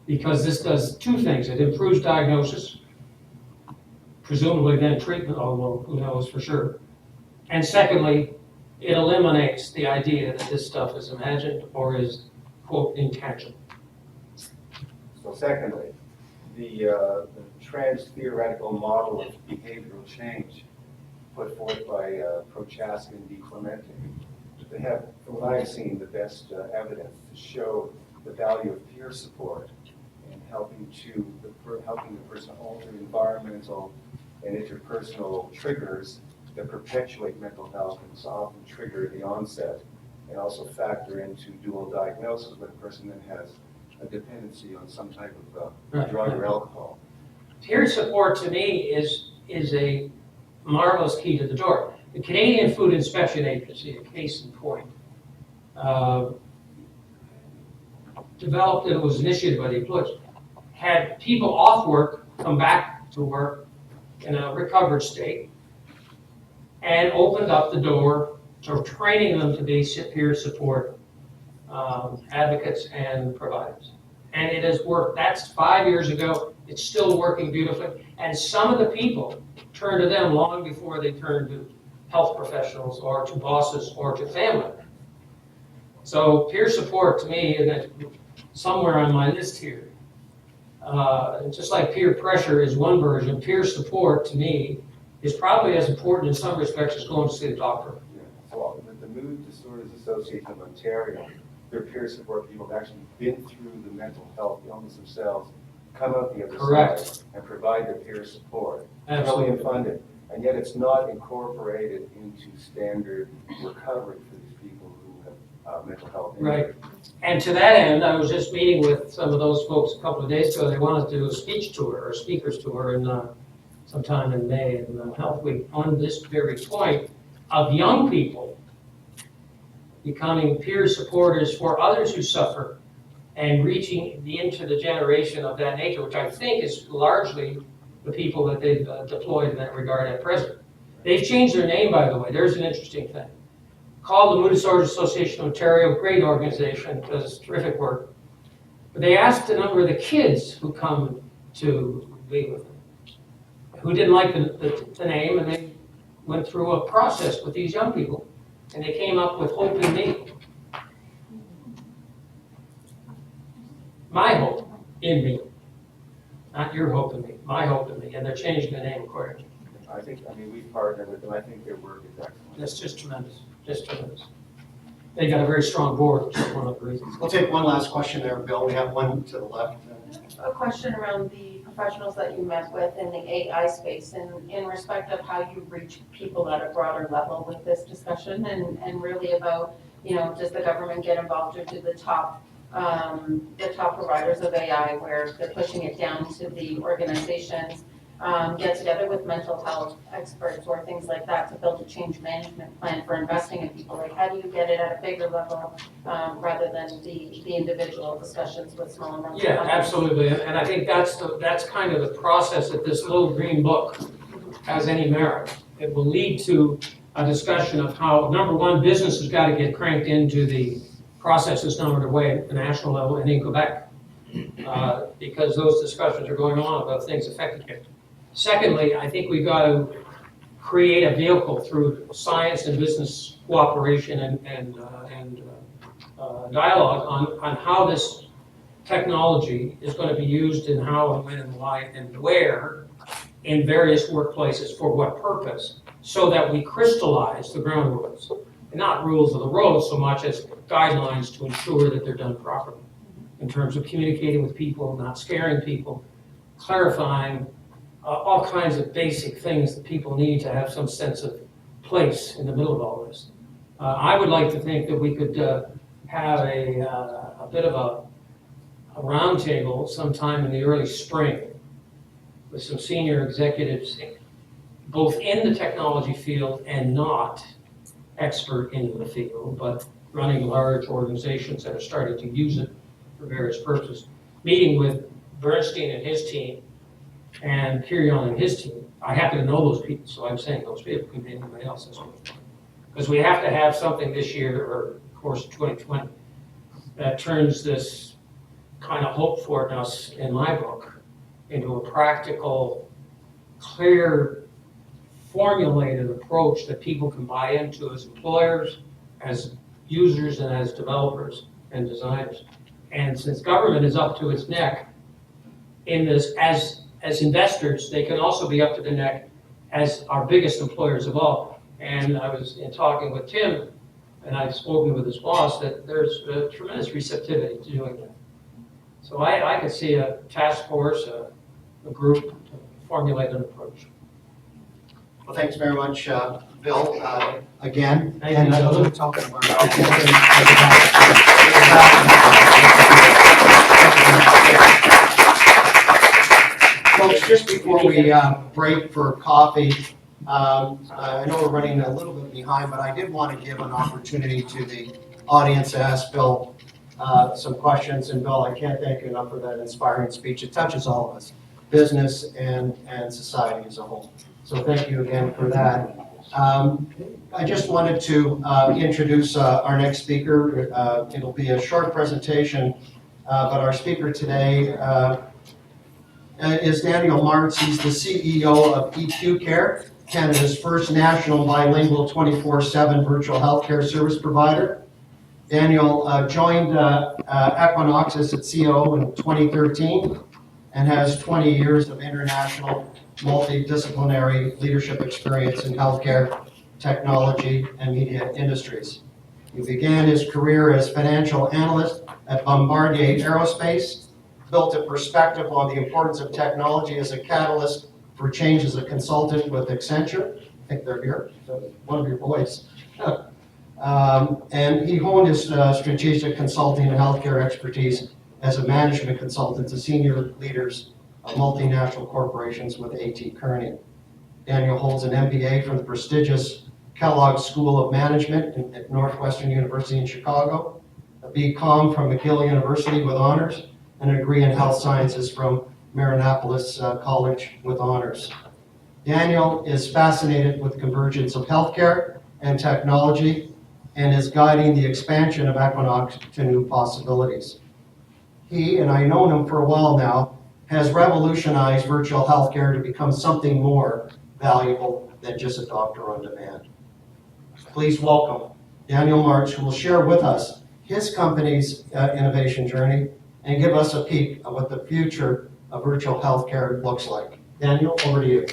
Because this does two things. It improves diagnosis, presumably then treatment, although who knows for sure. And secondly, it eliminates the idea that this stuff is imagined or is, quote, intangible. So secondly, the trans-theoretical model of behavioral change put forth by Prochaska and DiClemente, they have, from what I've seen, the best evidence to show the value of peer support in helping the person alter environmental and interpersonal triggers that perpetuate mental health and so often trigger the onset and also factor into dual diagnosis when a person then has a dependency on some type of drug or alcohol. Peer support to me is a marvelous key to the door. The Canadian Food Inspection Agency, a case in point, developed, it was initiated by the employees, had people off work come back to work in a recovered state, and opened up the door to training them to be peer support advocates and providers. And it has worked. That's 5 years ago. It's still working beautifully. And some of the people turn to them long before they turn to health professionals or to bosses or to family. So peer support to me, and that's somewhere on my list here, just like peer pressure is one version, peer support to me is probably as important in some respects as going to see the doctor. Yeah. So with the Mood Disorders Association of Ontario, their peer support people have actually been through the mental health illness themselves, come out the other Correct. side, and provide their peer support. Absolutely. Totally funded, and yet it's not incorporated into standard recovery for these people who have mental health injury. Right. And to that end, I was just meeting with some of those folks a couple of days ago. They wanted to do a speech tour or a speakers tour in sometime in May in Health Week on this very point of young people becoming peer supporters for others who suffer and reaching into the generation of that nature, which I think is largely the people that they've deployed in that regard at present. They've changed their name, by the way. There's an interesting thing. Called the Mood Disorders Association of Ontario, great organization, does terrific work. But they asked a number of the kids who come to be with them, who didn't like the name, and they went through a process with these young people, and they came up with Hope in Me. My hope in me, not your hope in me, my hope in me, and they're changing the name accordingly. I mean, we've partnered with them. I think their work is excellent. That's just tremendous, just tremendous. They got a very strong board, which is one of the reasons. We'll take one last question there, Bill. We have one to the left. A question around the professionals that you met with in the AI space and in respect of how you reach people at a broader level with this discussion and really about, does the government get involved or do the top providers of AI where they're pushing it down to the organizations, get together with mental health experts or things like that to build a change management plan for investing in people? Like, how do you get it at a bigger level rather than the individual discussions with smaller mental Yeah, health? absolutely, and I think that's kind of the process that this little green book has any merit. It will lead to a discussion of how, number one, business has got to get cranked into the processes now underway at the national level and in Quebec, because those discussions are going on about things affecting it. Secondly, I think we've got to create a vehicle through science and business cooperation and dialogue on how this technology is going to be used and how and when and why and where in various workplaces for what purpose, so that we crystallize the ground rules. And not rules of the road so much as guidelines to ensure that they're done properly in terms of communicating with people, not scaring people, clarifying all kinds of basic things that people need to have some sense of place in the middle of all this. I would like to think that we could have a bit of a roundtable sometime in the early spring with some senior executives, both in the technology field and not expert in the field, but running large organizations that are starting to use it for various purposes. Meeting with Bernstein and his team and Kirion and his team. I happen to know those people, so I'm saying those people can be anybody else as well. Because we have to have something this year, or of course 2020, that turns this kind of hope for us in my book into a practical, clear, formulated approach that people can buy into as employers, as users, and as developers and designers. And since government is up to its neck in this, as investors, they can also be up to the neck as our biggest employers of all. And I was in talking with Tim, and I've spoken with his boss, that there's a tremendous receptivity to doing that. So I could see a task force, a group to formulate an approach. Well, thanks very much, Bill, again. Thank And you, a Bill. little talking about folks, just before we break for coffee, I know we're running a little bit behind, but I did want to give an opportunity to the audience to ask Bill some questions. And Bill, I can't thank you enough for that inspiring speech. It touches all of us, business and society as a whole. So thank you again for that. I just wanted to introduce our next speaker. It'll be a short presentation, but our speaker today is Daniel Martz. He's the CEO of EQ Care, Canada's first national bilingual 24/7 virtual healthcare service provider. Daniel joined Equinox as its CEO in 2013 and has 20 years of international multidisciplinary leadership experience in healthcare, technology, and media industries. He began his career as financial analyst at Bombardier Aerospace, built a perspective on the importance of technology as a catalyst for change as a consultant with Accenture. I think they're here, so one of your boys. And he honed his strategic consulting and healthcare expertise as a management consultant to senior leaders of multinational corporations with A.T. Kearney. Daniel holds an MBA from the prestigious Kellogg School of Management at Northwestern University in Chicago, a BCom from McGill University with honors, and a degree in health sciences from Marinopolis College with honors. Daniel is fascinated with the convergence of healthcare and technology and is guiding the expansion of Equinox to new possibilities. He, and I've known him for a while now, has revolutionized virtual healthcare to become something more valuable than just a doctor on demand. Please welcome Daniel Martz, who will share with us his company's innovation journey and give us a peek at what the future of virtual healthcare looks like. Daniel, over to you.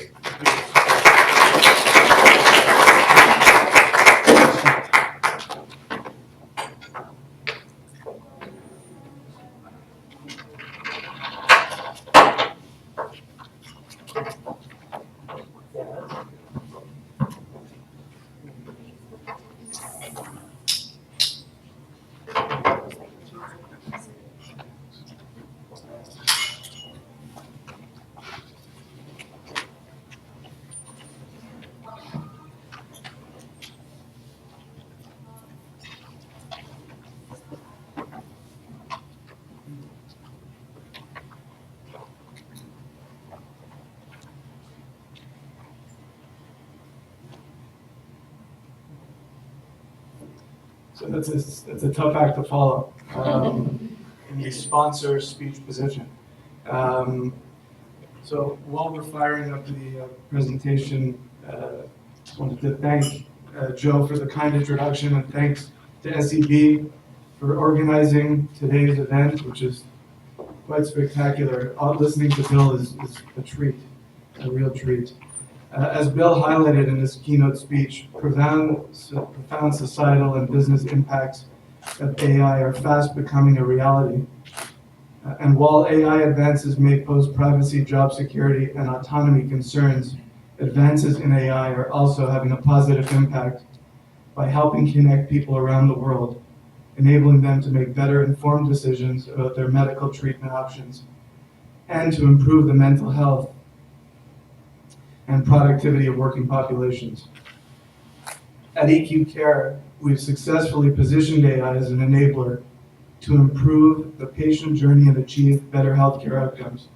So that's a tough act to follow in the sponsor speech position. So while we're firing up the presentation, just wanted to thank Joe for the kind introduction, and thanks to SEB for organizing today's event, which is quite spectacular. Listening to Bill is a treat, a real treat. As Bill highlighted in his keynote speech, profound societal and business impacts of AI are fast becoming a reality. And while AI advances may pose privacy, job security, and autonomy concerns, advances in AI are also having a positive impact by helping connect people around the world, enabling them to make better informed decisions about their medical treatment options, and to improve the mental health and productivity of working populations. At EQ Care, we've successfully positioned AI as an enabler to improve the patient journey and achieve better healthcare outcomes.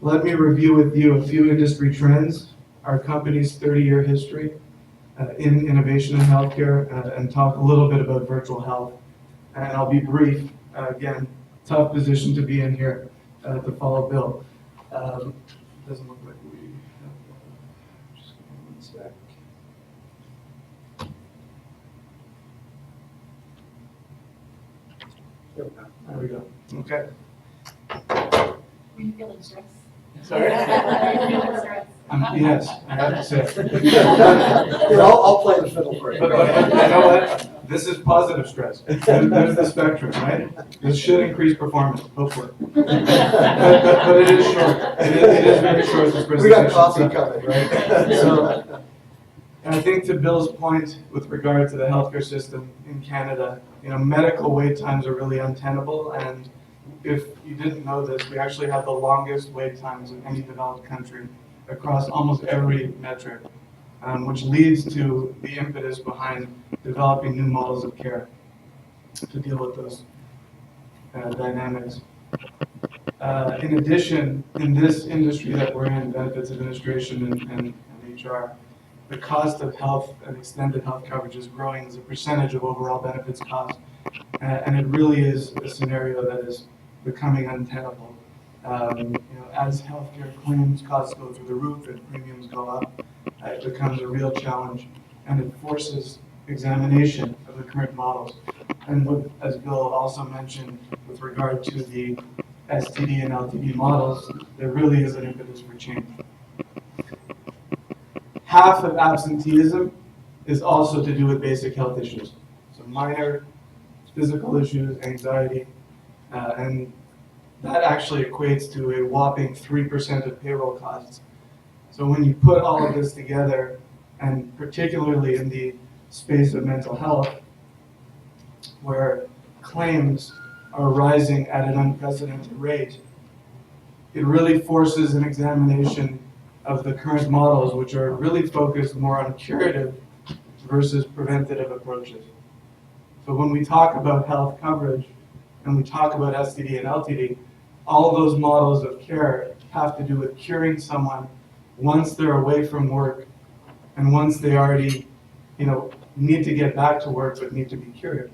Let me review with you a few industry trends, our company's 30-year history in innovation in healthcare, and talk a little bit about virtual health. And I'll be brief. Again, tough position to be in here to follow Bill. Doesn't look like we have, just give me 1 sec. There we go. Okay. Were you feeling stressed? Sorry? Were you feeling stressed? Yes, I have to say. I'll play the fiddle for you. But you know what? This is positive stress. There's the spectrum, right? This should increase performance, hopefully. But it is short. It is very short, this presentation. We got coffee coming, right? So, and I think to Bill's point with regard to the healthcare system in Canada, medical wait times are really untenable, and if you didn't know this, we actually have the longest wait times in any developed country across almost every metric. which leads to the impetus behind developing new models of care to deal with those dynamics. In addition, in this industry that we're in, benefits administration and HR, the cost of health and extended health coverage is growing as a percentage of overall benefits cost. And it really is a scenario that is becoming untenable. As healthcare claims costs go through the roof and premiums go up, it becomes a real challenge, and it forces examination of the current models. And as Bill also mentioned, with regard to the STD and LTD models, there really is an impetus for change. Half of absenteeism is also to do with basic health issues. So minor physical issues, anxiety, and that actually equates to a whopping 3% of payroll costs. So when you put all of this together, and particularly in the space of mental health, where claims are rising at an unprecedented rate, it really forces an examination of the current models, which are really focused more on curative versus preventative approaches. So when we talk about health coverage and we talk about STD and LTD, all those models of care have to do with curing someone once they're away from work and once they already, need to get back to work but need to be cured.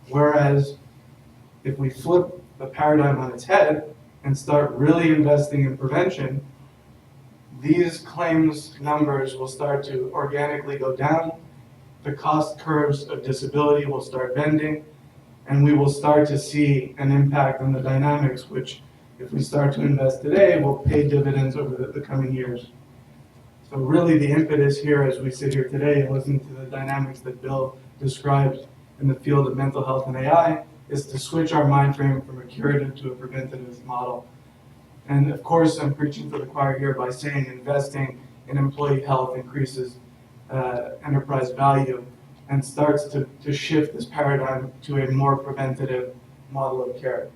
Whereas if we flip the paradigm on its head and start really investing in prevention, these claims numbers will start to organically go down, the cost curves of disability will start bending, and we will start to see an impact on the dynamics, which, if we start to invest today, will pay dividends over the coming years. So really the impetus here as we sit here today and listen to the dynamics that Bill described in the field of mental health and AI is to switch our mind frame from a curative to a preventative model. And of course, I'm preaching to the choir here by saying investing in employee health increases enterprise value and starts to shift this paradigm to a more preventative model of care.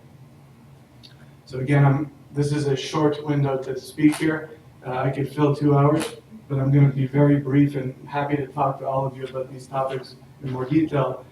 So again, this is a short window to speak here. I could fill 2 hours, but I'm going to be very brief and happy to talk to all of you about these topics in more detail.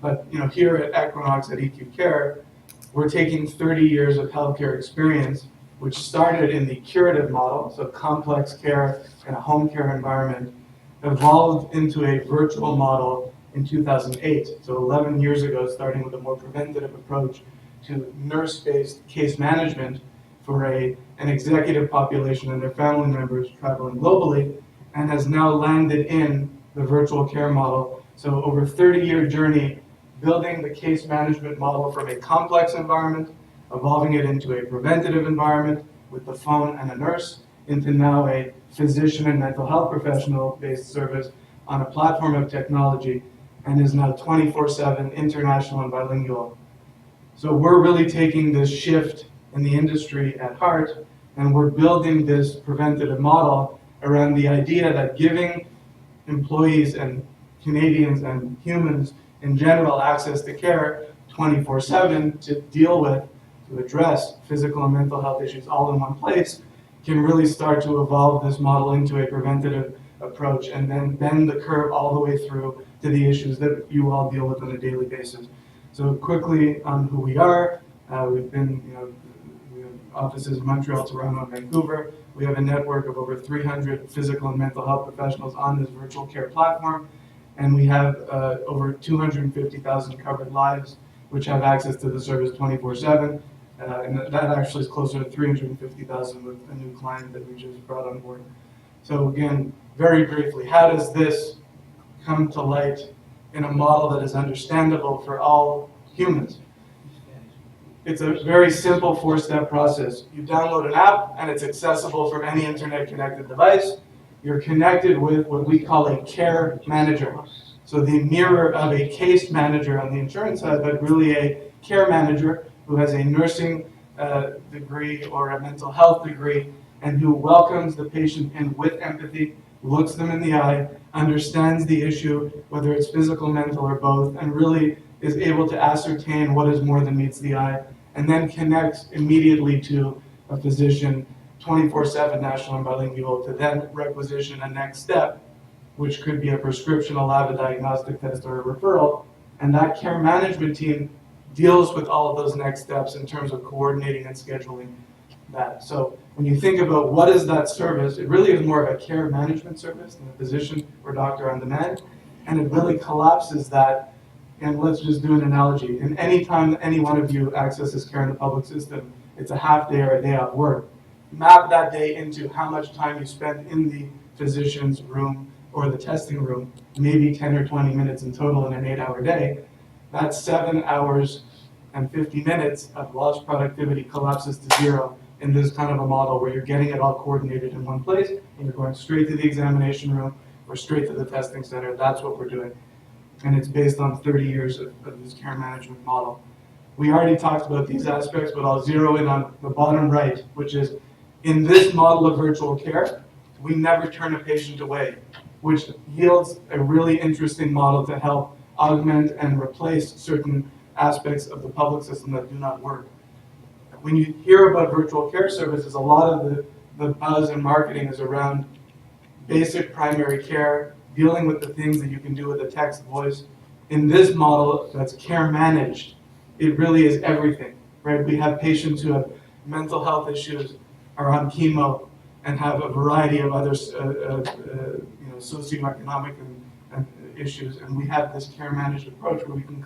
But here at Equinox at EQ Care, we're taking 30 years of healthcare experience, which started in the curative model, so complex care in a home care environment, evolved into a virtual model in 2008. So 11 years ago, starting with a more preventative approach to nurse-based case management for an executive population and their family members traveling globally, and has now landed in the virtual care model. So over a 30-year journey, building the case management model from a complex environment, evolving it into a preventative environment with the phone and a nurse, into now a physician and mental health professional-based service on a platform of technology, and is now 24/7 international and bilingual. So we're really taking this shift in the industry at heart, and we're building this preventative model around the idea that giving employees and Canadians and humans in general access to care 24/7 to deal with, to address physical and mental health issues all in one place, can really start to evolve this model into a preventative approach and then bend the curve all the way through to the issues that you all deal with on a daily basis. So quickly on who we are, we've been, we have offices in Montreal, Toronto, and Vancouver. We have a network of over 300 physical and mental health professionals on this virtual care platform, and we have over 250,000 covered lives which have access to the service 24/7. And that actually is closer to 350,000 with a new client that we just brought on board. So again, very briefly, how does this come to light in a model that is understandable for all humans? It's a very simple 4-step process. You download an app and it's accessible from any internet-connected device. You're connected with what we call a care manager. So the mirror of a case manager on the insurance side, but really a care manager who has a nursing degree or a mental health degree, and who welcomes the patient in with empathy, looks them in the eye, understands the issue, whether it's physical, mental, or both, and really is able to ascertain what is more than meets the eye, and then connects immediately to a physician 24/7 national and bilingual to then requisition a next step which could be a prescription, a lab, a diagnostic test, or a referral. And that care management team deals with all of those next steps in terms of coordinating and scheduling that. So when you think about what is that service, it really is more of a care management service than a physician or doctor on demand. And it really collapses that. And let's just do an analogy. In any time that any one of you accesses care in the public system, it's a half day or a day off work. Map that day into how much time you spend in the physician's room or the testing room, maybe 10 or 20 minutes in total in an 8-hour day. That's 7 hours and 50 minutes of lost productivity collapses to zero in this kind of a model where you're getting it all coordinated in one place and you're going straight to the examination room or straight to the testing center. That's what we're doing. And it's based on 30 years of this care management model. We already talked about these aspects, but I'll zero in on the bottom right, which is in this model of virtual care, we never turn a patient away, which yields a really interesting model to help augment and replace certain aspects of the public system that do not work. When you hear about virtual care services, a lot of the buzz and marketing is around basic primary care, dealing with the things that you can do with a text voice. In this model that's care managed, it really is everything, right? We have patients who have mental health issues, are on chemo, and have a variety of other socioeconomic and issues. And we have this care managed approach where we can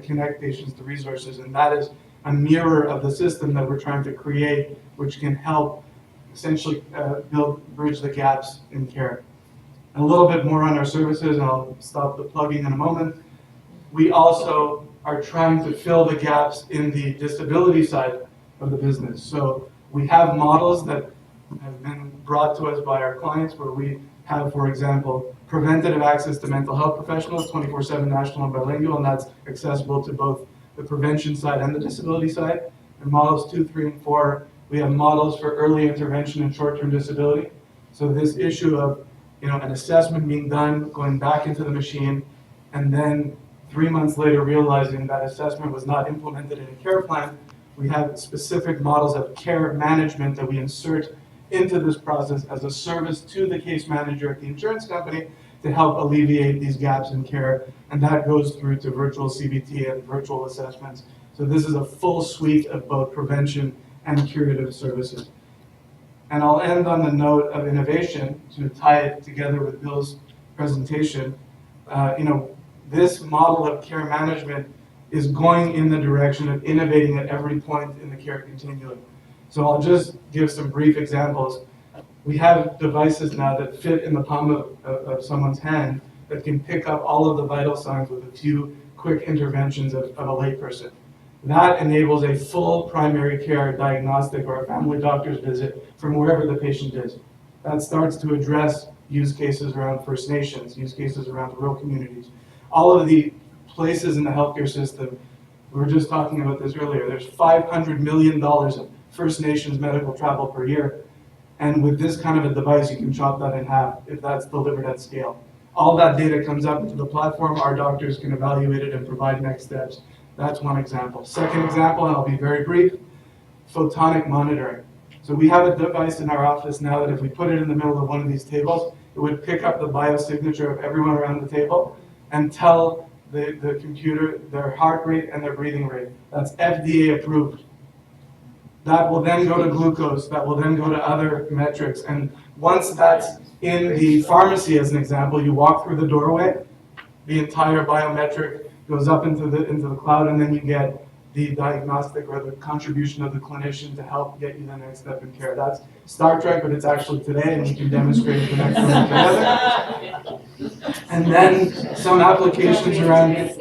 connect patients to resources. And that is a mirror of the system that we're trying to create, which can help essentially bridge the gaps in care. And a little bit more on our services, and I'll stop the plugging in a moment. We also are trying to fill the gaps in the disability side of the business. So we have models that have been brought to us by our clients where we have, for example, preventative access to mental health professionals, 24/7 national and bilingual, and that's accessible to both the prevention side and the disability side. In models 2, 3, and 4, we have models for early intervention and short-term disability. So this issue of an assessment being done, going back into the machine, and then 3 months later realizing that assessment was not implemented in a care plan, we have specific models of care management that we insert into this process as a service to the case manager at the insurance company to help alleviate these gaps in care. And that goes through to virtual CBT and virtual assessments. So this is a full suite of both prevention and curative services. And I'll end on the note of innovation to tie it together with Bill's presentation. This model of care management is going in the direction of innovating at every point in the care continuum. So I'll just give some brief examples. We have devices now that fit in the palm of someone's hand that can pick up all of the vital signs with a few quick interventions of a layperson. That enables a full primary care diagnostic or a family doctor's visit from wherever the patient is. That starts to address use cases around First Nations, use cases around rural communities. All of the places in the healthcare system, we were just talking about this earlier, there's $500 million of First Nations medical travel per year. And with this kind of a device, you can chop that in half if that's delivered at scale. All that data comes up into the platform, our doctors can evaluate it and provide next steps. That's one example. Second example, and I'll be very brief, photonic monitoring. So we have a device in our office now that if we put it in the middle of one of these tables, it would pick up the biosignature of everyone around the table and tell the computer their heart rate and their breathing rate. That's FDA approved. That will then go to glucose, that will then go to other metrics. And once that's in the pharmacy, as an example, you walk through the doorway, the entire biometric goes up into the cloud, and then you get the diagnostic or the contribution of the clinician to help get you the next step in care. That's Star Trek, but it's actually today, and we can demonstrate it the next time together. And then some applications around it.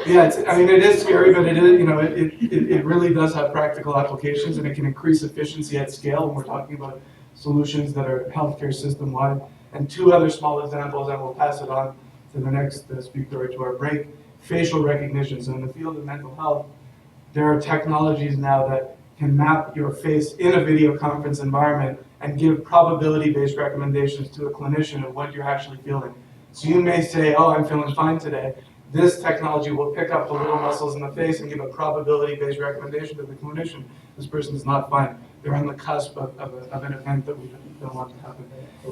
Yeah, it is scary, but it is, it really does have practical applications, and it can increase efficiency at scale when we're talking about solutions that are healthcare system-wide. And two other small examples, and we'll pass it on to the next speaker or to our break. Facial recognition. So in the field of mental health, there are technologies now that can map your face in a video conference environment and give probability-based recommendations to a clinician of what you're actually feeling. So you may say, oh, I'm feeling fine today. This technology will pick up the little muscles in the face and give a probability-based recommendation to the clinician. This person is not fine. they're on the cusp of an event that we don't want to happen.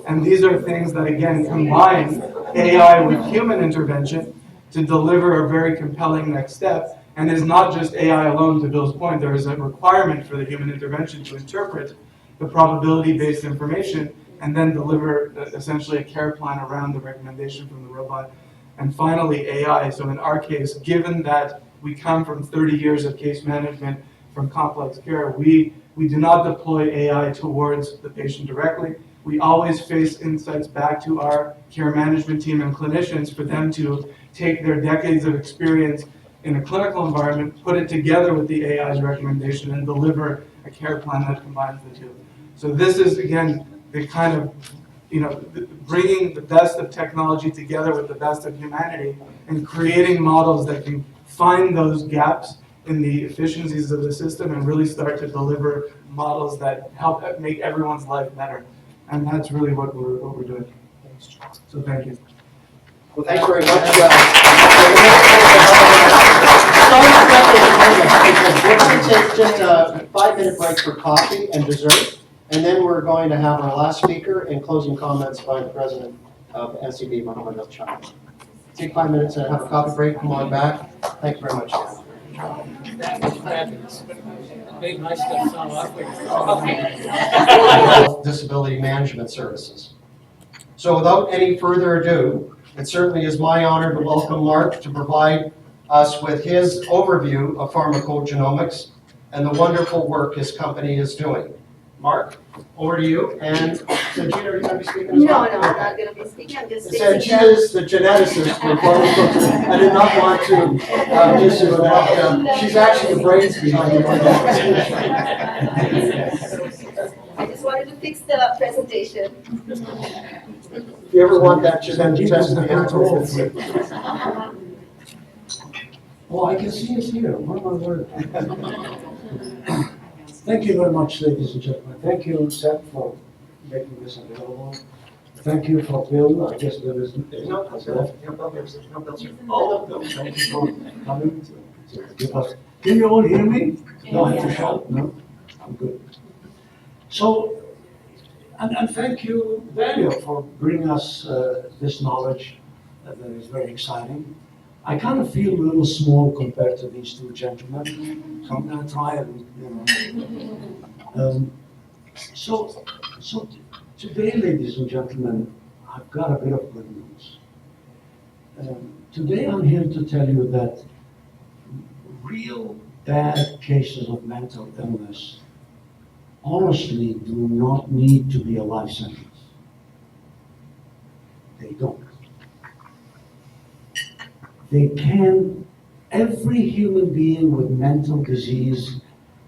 And these are things that, again, combine AI with human intervention to deliver a very compelling next step. And it's not just AI alone, to Bill's point. There is a requirement for the human intervention to interpret the probability-based information and then deliver essentially a care plan around the recommendation from the robot. And finally, AI. So in our case, given that we come from 30 years of case management from complex care, we do not deploy AI towards the patient directly. We always face insights back to our care management team and clinicians for them to take their decades of experience in a clinical environment, put it together with the AI's recommendation, and deliver a care plan that combines the two. So this is, again, the kind of, bringing the best of technology together with the best of humanity and creating models that can find those gaps in the efficiencies of the system and really start to deliver models that help make everyone's life better. And that's really what we're doing. So thank you. Well, thanks very much. We're going to take just a 5-minute break for coffee and dessert, and then we're going to have our last speaker and closing comments by the president of SEB, Mohammed Al-Cham. Take 5 minutes and have a coffee break. Come on back. Thanks very much. Disability Management Services. So without any further ado, it certainly is my honor to welcome Mark to provide us with his overview of pharmacogenomics and the wonderful work his company is doing. Mark, over to you. And so Gina, are you going to be speaking as well? No, I'm not going to be speaking. I'm just It said Gina is the geneticist for pharmacogenomics. I did not want to disrupt. She's actually the brains behind the organization. I just wanted to fix the presentation. If you ever want that genetic test, you have to. Oh, I can see it here. Oh, my word. Thank you very much, ladies and gentlemen. Thank you, SEB, for making this available. Thank you for Bill. I guess there is No, Bill. Thank you for coming to give us. Can you all hear me? No, I have to shout. No, I'm good. So, and thank you, Daniel, for bringing us this knowledge that is very exciting. I kind of feel a little small compared to these two gentlemen, so I'm going to try and, So today, ladies and gentlemen, I've got a bit of good news. Today I'm here to tell you that real bad cases of mental illness honestly do not need to be a life sentence. They don't. They can, every human being with mental disease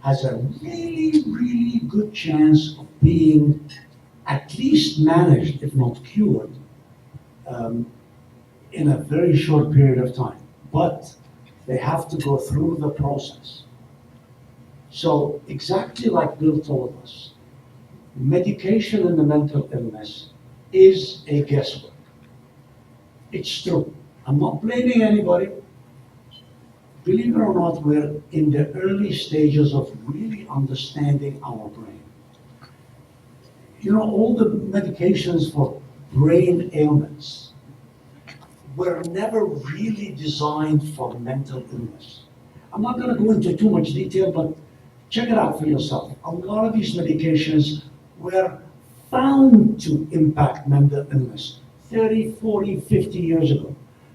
has a really, really good chance of being at least managed, if not cured, in a very short period of time. But they have to go through the process. So exactly like Bill told us, medication in the mental illness is a guesswork. It's true. I'm not blaming anybody. Believe it or not, we're in the early stages of really understanding our brain. You know, all the medications for brain ailments were never really designed for mental illness. I'm not going to go into too much detail, but check it out for yourself. A lot of these medications were found to impact mental illness 30, 40, 50 years ago.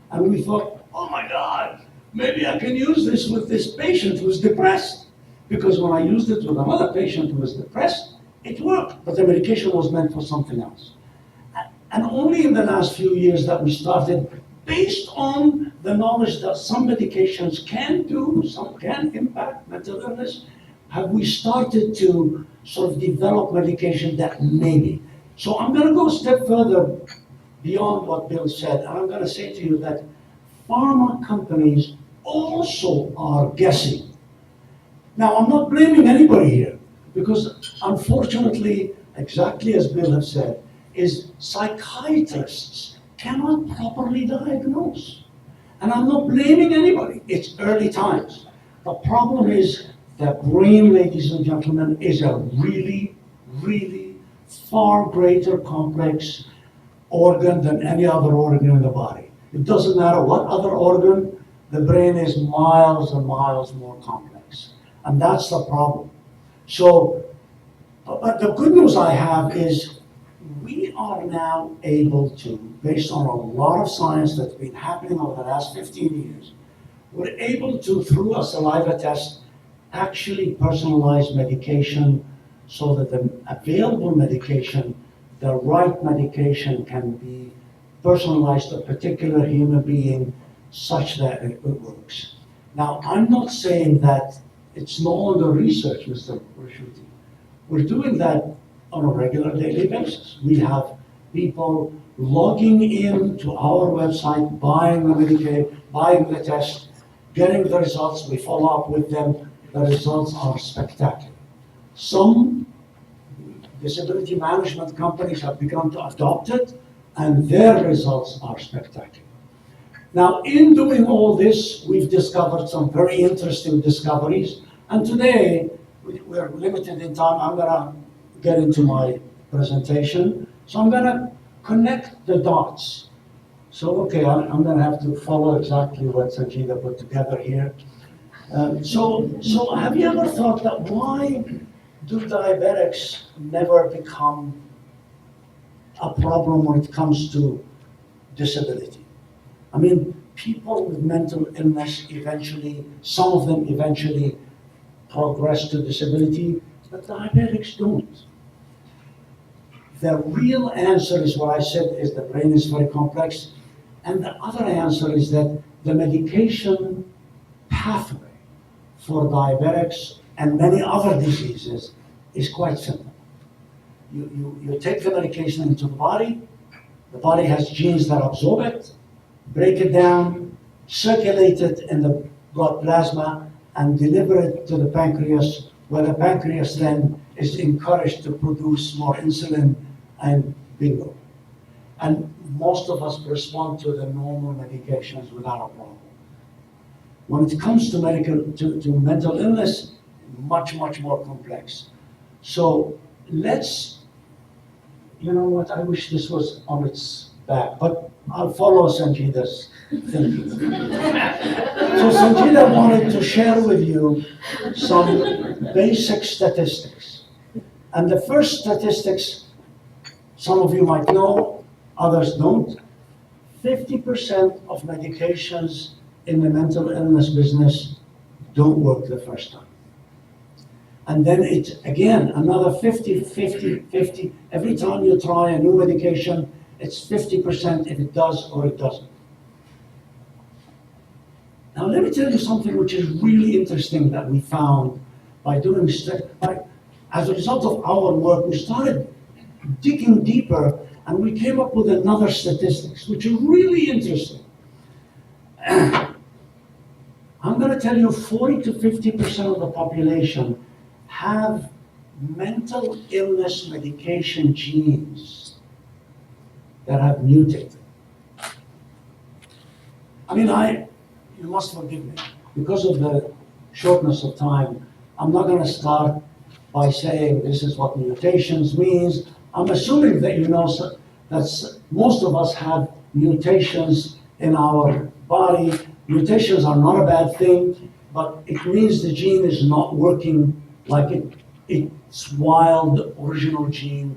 And we thought, oh my God, maybe I can use this with this patient who's depressed. Because when I used it with another patient who was depressed, it worked, but the medication was meant for something else. And only in the last few years that we started, based on the knowledge that some medications can do, some can impact mental illness, have we started to sort of develop medication that maybe. So I'm going to go a step further beyond what Bill said, and I'm going to say to you that pharma companies also are guessing. Now, I'm not blaming anybody here, because unfortunately, exactly as Bill has said, is psychiatrists cannot properly diagnose. And I'm not blaming anybody. It's early times. The problem is The brain, ladies and gentlemen, is a really, really far greater complex organ than any other organ in the body. It doesn't matter what other organ, the brain is miles and miles more complex. And that's the problem. So, but the good news I have is we are now able to, based on a lot of science that's been happening over the last 15 years, we're able to, through a saliva test, actually personalize medication so that the available medication, the right medication, can be personalized to a particular human being such that it works. Now, I'm not saying that it's no longer research, Mr. Rashuti. We're doing that on a regular daily basis. We have people logging in to our website, buying the Medicaid, buying the test, getting the results. We follow up with them. The results are spectacular. Some disability management companies have begun to adopt it, and their results are spectacular. Now, in doing all this, we've discovered some very interesting discoveries, and today, we're limited in time. I'm gonna get into my presentation, so I'm gonna connect the dots. So, okay, I'm gonna have to follow exactly what Sanjita put together here. So have you ever thought that why do diabetics never become a problem when it comes to disability? I mean, people with mental illness eventually, some of them eventually progress to disability, but diabetics don't. The real answer is what I said, is the brain is very complex, and the other answer is that the medication pathway for diabetics and many other diseases is quite simple. You take the medication into the body has genes that absorb it, break it down, circulate it in the blood plasma, and deliver it to the pancreas, where the pancreas then is encouraged to produce more insulin, and bingo. And most of us respond to the normal medications without a problem. When it comes to mental illness, much, much more complex. So let's, you know what, I wish this was on its back, but I'll follow Sanjita's thinking. So Sanjita wanted to share with you some basic statistics. And the first statistics, some of you might know, others don't. 50% of medications in the mental illness business don't work the first time. And then it's, again, another 50, 50, 50. Every time you try a new medication, it's 50% if it does or it doesn't. Now let me tell you something which is really interesting that we found by doing, as a result of our work, we started digging deeper and we came up with another statistics, which is really interesting. I'm going to tell you 40 to 50% of the population have mental illness medication genes that have mutated. I mean, you must forgive me. Because of the shortness of time, I'm not going to start by saying this is what mutations means. I'm assuming that you know that most of us have mutations in our body. Mutations are not a bad thing, but it means the gene is not working like its wild original gene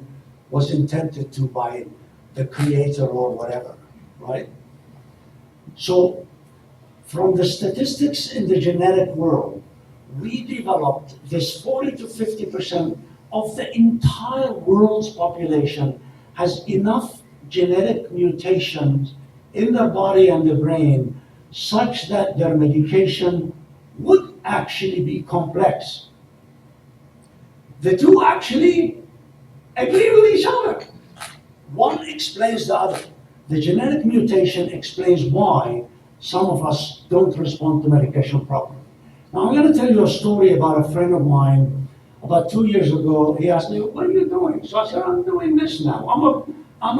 was intended to by the creator or whatever, right? So from the statistics in the genetic world, we developed this 40 to 50% of the entire world's population has enough genetic mutations in their body and the brain such that their medication would actually be complex. The two actually agree with each other. One explains the other. The genetic mutation explains why some of us don't respond to medication properly. Now I'm going to tell you a story about a friend of mine. About 2 years ago, he asked me, "What are you doing?" So I said, "I'm doing this now. I'm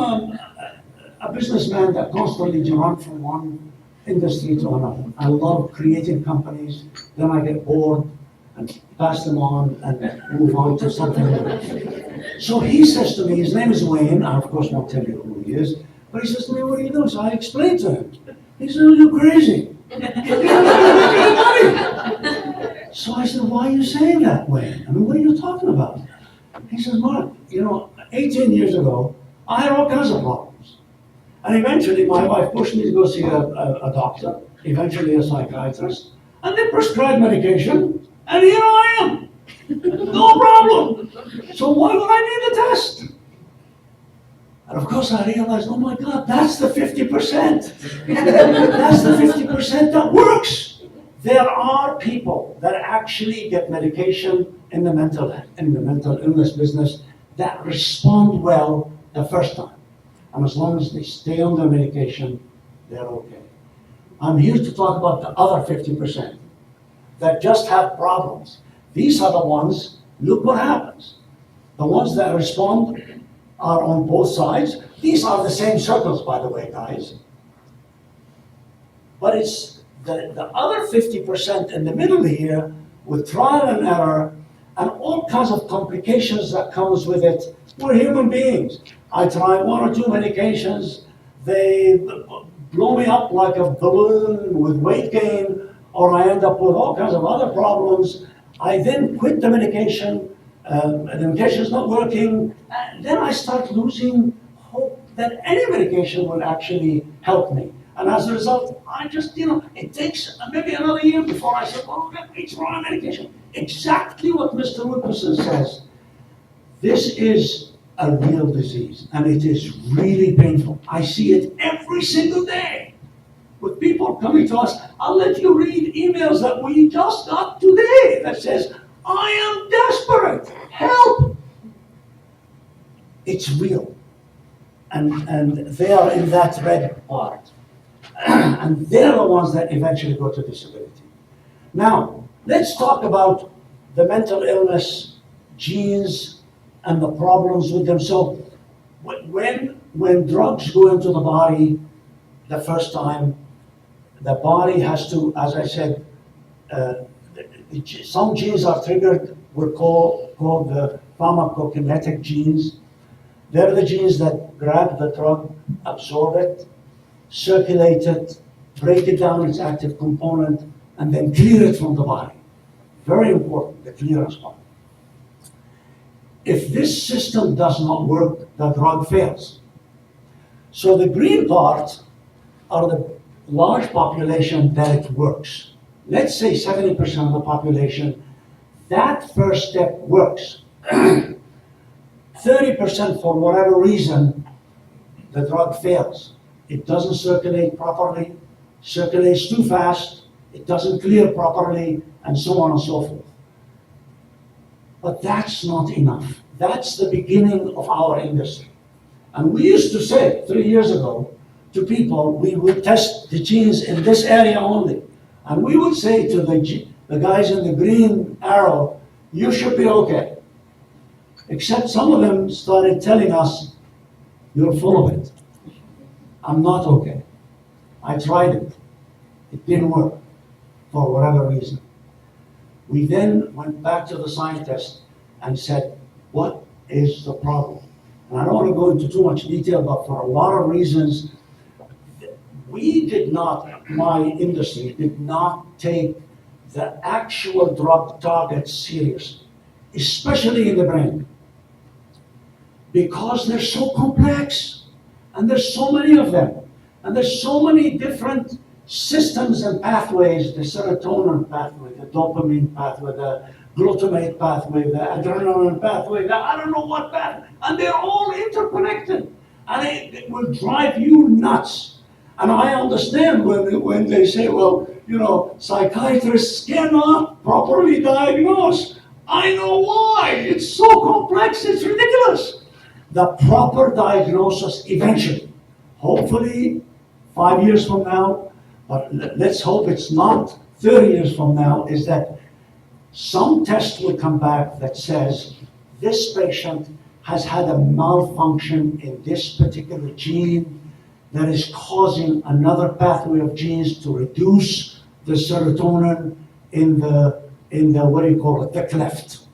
a businessman that constantly jumps from one industry to another. I love creating companies, then I get bored, and pass them on and move on to something else. So he says to me, his name is Wayne, I of course won't tell you who he is, but he says to me, what are you doing? So I explained to him. He said, oh, you're crazy. So I said, why are you saying that, Wayne? I mean, what are you talking about? He says, Mark, 18 years ago, I had all kinds of problems. And eventually my wife pushed me to go see a doctor, eventually a psychiatrist, and they prescribed medication, and here I am. No problem. So why would I need a test? And of course I realized, oh my God, that's the 50%. That's the 50% that works. There are people that actually get medication in the mental illness business that respond well the first time. And as long as they stay on their medication, they're okay. I'm here to talk about the other 50% that just have problems. These are the ones, look what happens. The ones that respond are on both sides. These are the same circles, by the way, guys. But it's the other 50% in the middle here with trial and error and all kinds of complications that comes with it. We're human beings. I try one or two medications, they blow me up like a balloon with weight gain, or I end up with all kinds of other problems. I then quit the medication, the medication is not working, and then I start losing hope that any medication will actually help me. And as a result, I just, it takes maybe another year before I say, well, let me try medication. Exactly what Mr. Wilkerson says. This is a real disease, and it is really painful. I see it every single day with people coming to us. I'll let you read emails that we just got today that says, I am desperate, help. It's real, and they are in that red part. And they're the ones that eventually go to disability. Now, let's talk about the mental illness genes and the problems with them. So when drugs go into the body the first time, the body has to, as I said, some genes are triggered, we're called the pharmacokinetic genes. They're the genes that grab the drug, absorb it, circulate it, break it down its active component, and then clear it from the body. Very important, the clearance part. If this system does not work, the drug fails. So the green part are the large population that it works. Let's say 70% of the population, that first step works. 30% for whatever reason, the drug fails. It doesn't circulate properly, circulates too fast, it doesn't clear properly, and so on and so forth. But that's not enough. That's the beginning of our industry. And we used to say 3 years ago to people, we would test the genes in this area only. And we would say to the guys in the green arrow, you should be okay. Except some of them started telling us, you're full of it. I'm not okay. I tried it. It didn't work for whatever reason. We then went back to the scientists and said, what is the problem? And I don't want to go into too much detail, but for a lot of reasons, we did not, my industry did not take the actual drug targets seriously, especially in the brain, because they're so complex. And there's so many of them. And there's so many different systems and pathways, the serotonin pathway, the dopamine pathway, the glutamate pathway, the adrenaline pathway, the I don't know what pathway. And they're all interconnected. And it will drive you nuts. And I understand when they say, well, psychiatrists cannot properly diagnose. I know why. It's so complex, it's ridiculous. The proper diagnosis eventually, hopefully 5 years from now, but let's hope it's not 30 years from now, is that some test will come back that says this patient has had a malfunction in this particular gene that is causing another pathway of genes to reduce the serotonin in the in the, what do you call it, the cleft.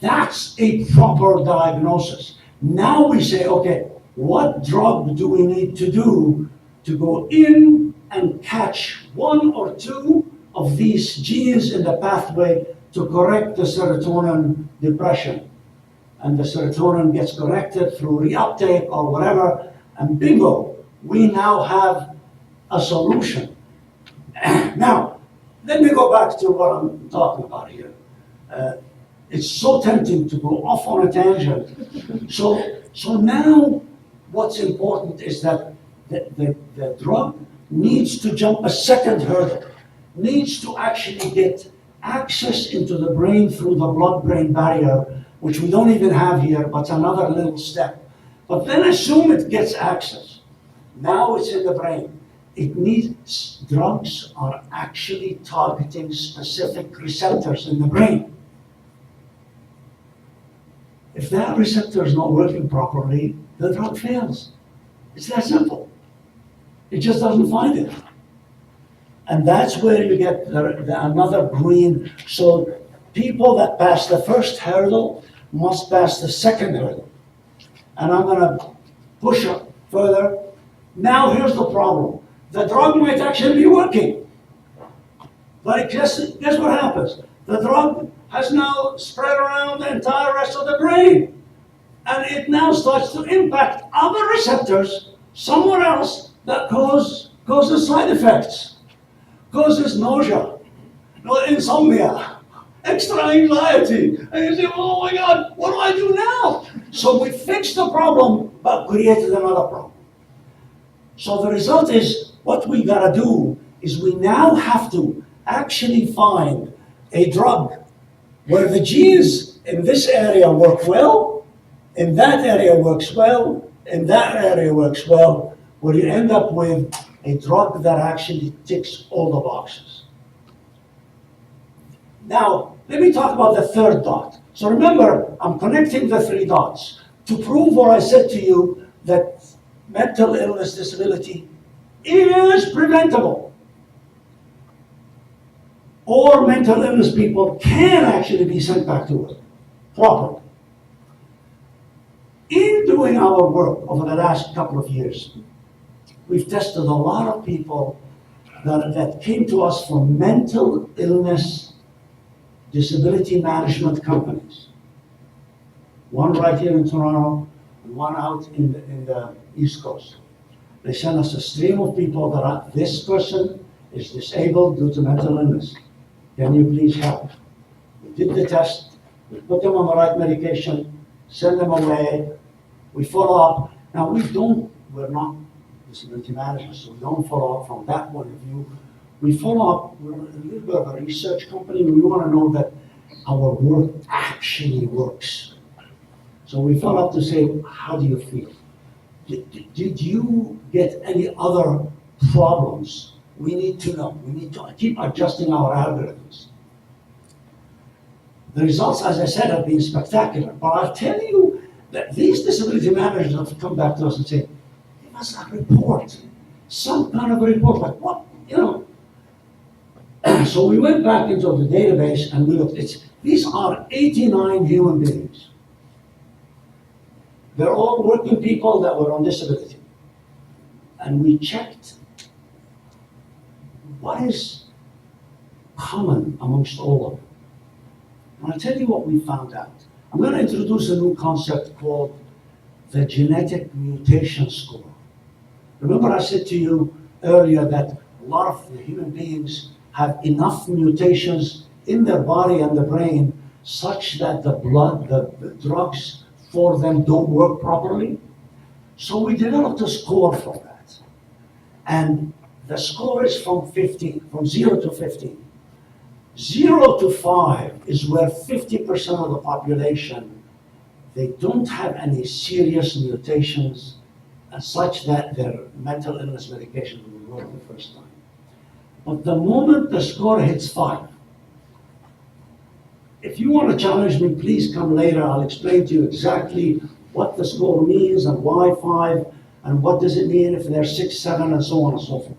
That's a proper diagnosis. Now we say, okay, what drug do we need to do to go in and catch one or two of these genes in the pathway to correct the serotonin depression? And the serotonin gets corrected through reuptake or whatever, and bingo, we now have a solution. Now, let me go back to what I'm talking about here. It's so tempting to go off on a tangent. So now what's important is that the drug needs to jump a second hurdle, needs to actually get access into the brain through the blood-brain barrier, which we don't even have here, but it's another little step. But then assume it gets access. Now it's in the brain. It needs, drugs are actually targeting specific receptors in the brain. If that receptor is not working properly, the drug fails. It's that simple. It just doesn't find it. And that's where you get another green. So people that pass the first hurdle must pass the second hurdle. And I'm gonna push up further. Now here's the problem. The drug might actually be working. But guess what happens? The drug has now spread around the entire rest of the brain. And it now starts to impact other receptors somewhere else that causes side effects, causes nausea, insomnia, extra anxiety. And you say, oh my God, what do I do now? So we fixed the problem, but created another problem. So the result is, what we gotta do is we now have to actually find a drug where the genes in this area work well, in that area works well, in that area works well, where you end up with a drug that actually ticks all the boxes. Now, let me talk about the third dot. So remember, I'm connecting the three dots to prove what I said to you, that mental illness disability is preventable. Or mental illness people can actually be sent back to work properly. In doing our work over the last couple of years, we've tested a lot of people that came to us from mental illness disability management companies. One right here in Toronto, and one out in the East Coast. They sent us a stream of people that are, this person is disabled due to mental illness. Can you please help? We did the test, we put them on the right medication, send them away, we follow up. Now we're not disability managers, so we don't follow up from that point of view. We follow up, we're a little bit of a research company, we want to know that our work actually works. So we follow up to say, how do you feel? Did you get any other problems? We need to know. We need to keep adjusting our algorithms. The results, as I said, have been spectacular. But I'll tell you that these disability managers have come back to us and say, give us a report, some kind of a report, like what, So we went back into the database and we looked. These are 89 human beings. They're all working people that were on disability. And we checked what is common amongst all of them. And I'll tell you what we found out. I'm going to introduce a new concept called the genetic mutation score. Remember I said to you earlier that a lot of the human beings have enough mutations in their body and the brain such that the drugs for them don't work properly? So we developed a score for that. And the score is from 0 to 15. 0 to 5 is where 50% of the population, they don't have any serious mutations such that their mental illness medication will work the first time. But the moment the score hits 5, if you want to challenge me, please come later. I'll explain to you exactly what the score means and why 5, and what does it mean if they're 6, 7, and so on and so forth.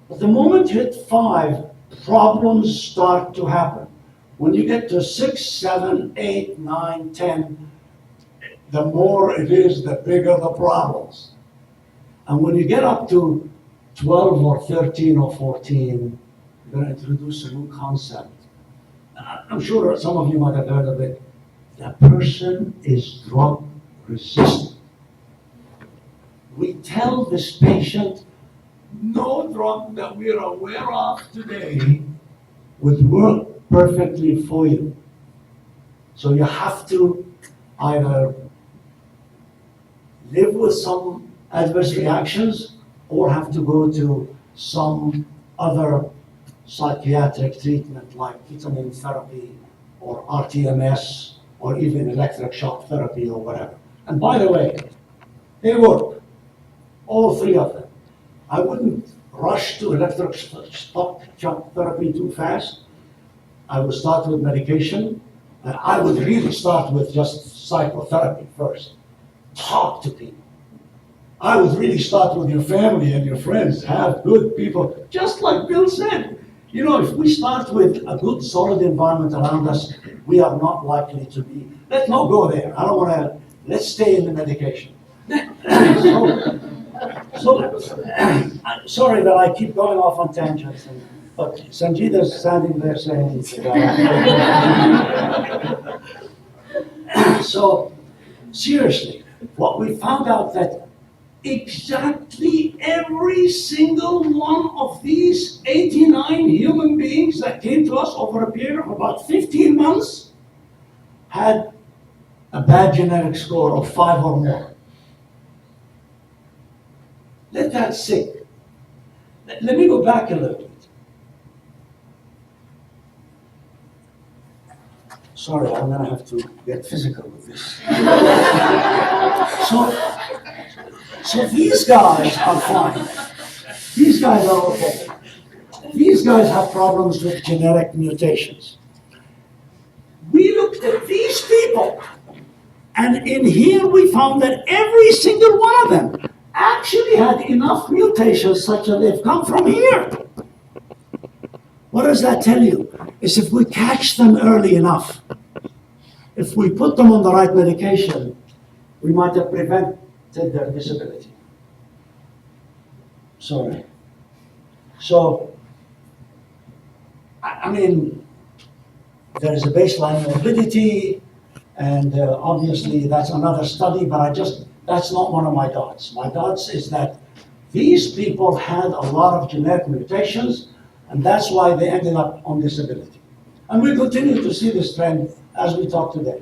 But the moment you hit 5, problems start to happen. When you get to 6, 7, 8, 9, 10, the more it is, the bigger the problems. And when you get up to 12 or 13 or 14, you're going to introduce a new concept. I'm sure some of you might have heard of it. The person is drug resistant. We tell this patient, no drug that we're aware of today would work perfectly for you. So you have to either live with some adverse reactions or have to go to some other psychiatric treatment like ketamine therapy or RTMS or even electric shock therapy or whatever. And by the way, they work, all three of them. I wouldn't rush to electric shock therapy too fast. I would start with medication, and I would really start with just psychotherapy first. Talk to people. I would really start with your family and your friends. Have good people, just like Bill said. You know, if we start with a good, solid environment around us, we are not likely to be. Let's not go there. I don't want to. Let's stay in the medication. Sorry that I keep going off on tangents, but Sanjita's standing there saying, so seriously, what we found out that exactly every single one of these 89 human beings that came to us over a period of about 15 months had a bad genetic score of 5 or more. Let that sink. Let me go back a little bit. Sorry, I'm gonna have to get physical with this. So these guys are fine. These guys are okay. These guys have problems with genetic mutations. We looked at these people, and in here we found that every single one of them actually had enough mutations such that they've come from here. What does that tell you? Is if we catch them early enough, if we put them on the right medication, we might have prevented their disability. Sorry. So, I mean, there is a baseline morbidity, and obviously that's another study, but that's not one of my dots. My dots is that these people had a lot of genetic mutations, and that's why they ended up on disability. And we continue to see this trend as we talk today.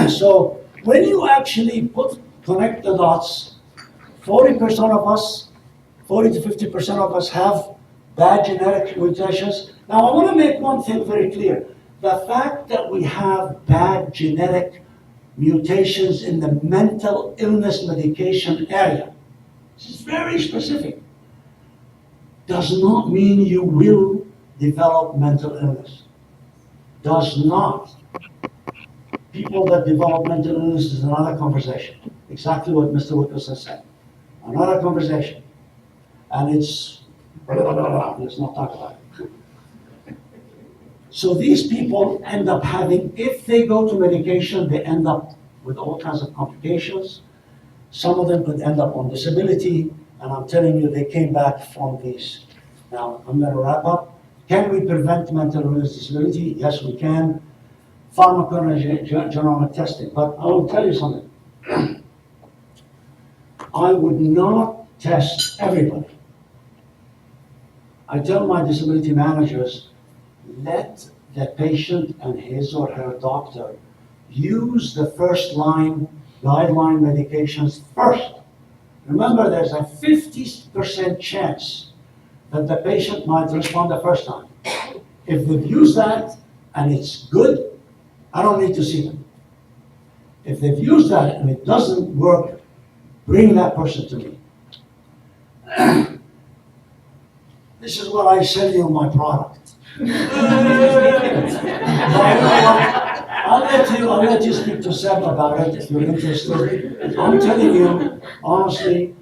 So when you actually connect the dots, 40% of us, 40 to 50% of us have bad genetic mutations. Now I want to make one thing very clear. The fact that we have bad genetic mutations in the mental illness medication area, this is very specific, does not mean you will develop mental illness. Does not. People that develop mental illness is another conversation. Exactly what Mr. Wilkerson said. Another conversation. And let's not talk about it. So these people end up having, if they go to medication, they end up with all kinds of complications. Some of them could end up on disability, and I'm telling you, they came back from these. Now, I'm going to wrap up. Can we prevent mental illness disability? Yes, we can. Pharmacogenomic testing. But I will tell you something. I would not test everybody. I tell my disability managers, let the patient and his or her doctor use the first line guideline medications first. Remember, there's a 50% chance that the patient might respond the first time. If they've used that and it's good, I don't need to see them. If they've used that and it doesn't work, bring that person to me. This is what I sell you my product. I'll let you speak to SEB about it if you're interested. I'm telling you, honestly,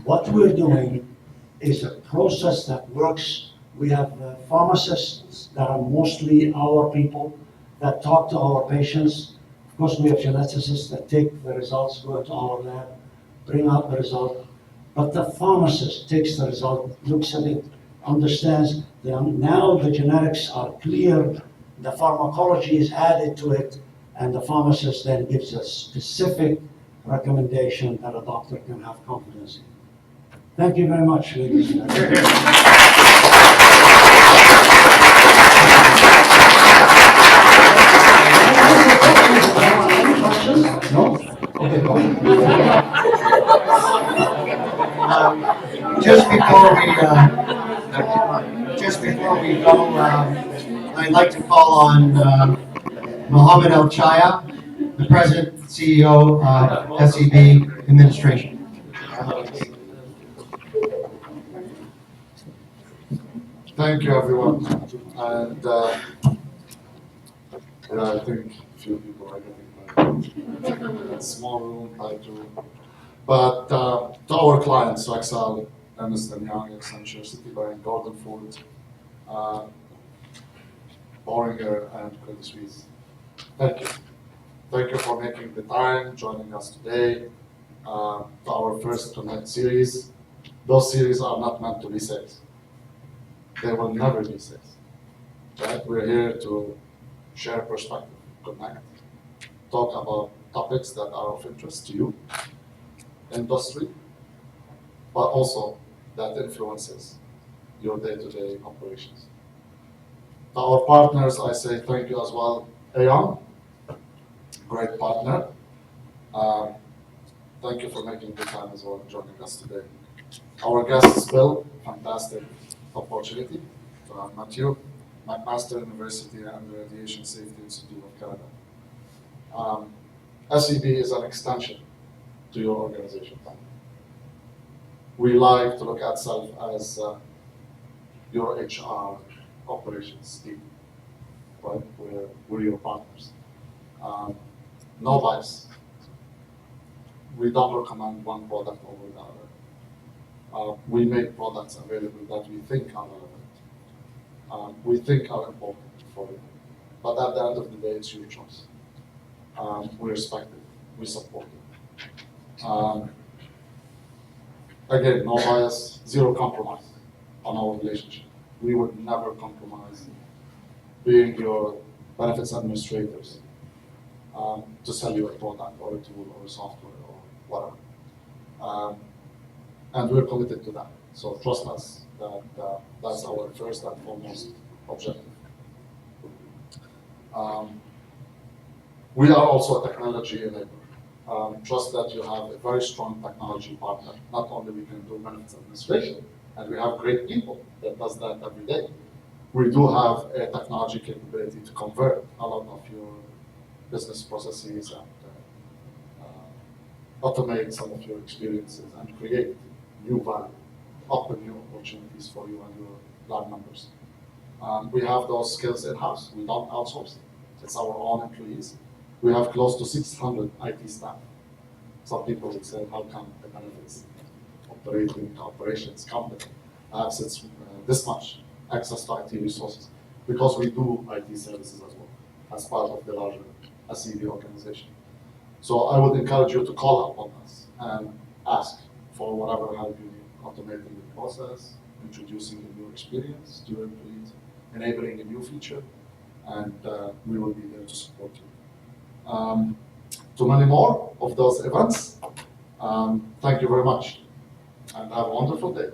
what we're doing is a process that works. We have pharmacists that are mostly our people that talk to our patients. Of course, we have geneticists that take the results, go to our lab, bring out the result. But the pharmacist takes the result, looks at it, understands that now the genetics are clear, the pharmacology is added to it, and the pharmacist then gives a specific recommendation that a doctor can have confidence in. Thank you very much, ladies and gentlemen. No? Okay, go ahead. Just before we go, I'd like to call on Mohammed El Chaya, the President and CEO of SEB Administration. Thank you, everyone. And I think a few people are getting a small room, but to our clients, so Excel, Ernst & Young, Accenture, Citibank, Gordon Food, Boehringer, and Credit Suisse. Thank you. Thank you for making the time, joining us today to our first Connect series. Those series are not meant to be sales. They will never be sales. Right? We're here to share perspective, connect, talk about topics that are of interest to you, industry, but also that influences your day-to-day operations. To our partners, I say thank you as well. Aon, great partner. Thank you for making the time as well and joining us today. Our guest, Bill, fantastic opportunity to have met you. McMaster University and the Radiation Safety Institute of Canada. SEB is an extension to your organization. We like to look at self as your HR operations team, right? We're your partners. No bias. We don't recommend one product over the other. We make products available that we think are relevant. We think are important for you. But at the end of the day, it's your choice. We respect it. We support it. Again, no bias, zero compromise on our relationship. We would never compromise being your benefits administrators to sell you a product or a tool or a software or whatever. And we're committed to that. So trust us that that's our first and foremost objective. We are also a technology enabler. Trust that you have a very strong technology partner. Not only we can do benefits administration, and we have great people that does that every day. We do have a technology capability to convert a lot of your business processes and automate some of your experiences and create new value, open new opportunities for you and your lab members. We have those skills in-house. We don't outsource it. It's our own employees. We have close to 600 IT staff. Some people would say, how come the benefits operations company has this much access to IT resources? Because we do IT services as well, as part of the larger SEB organization. So I would encourage you to call upon us and ask for whatever help you need, automating the process, introducing a new experience to your employees, enabling a new feature, and we will be there to support you. To many more of those events, thank you very much, and have a wonderful day.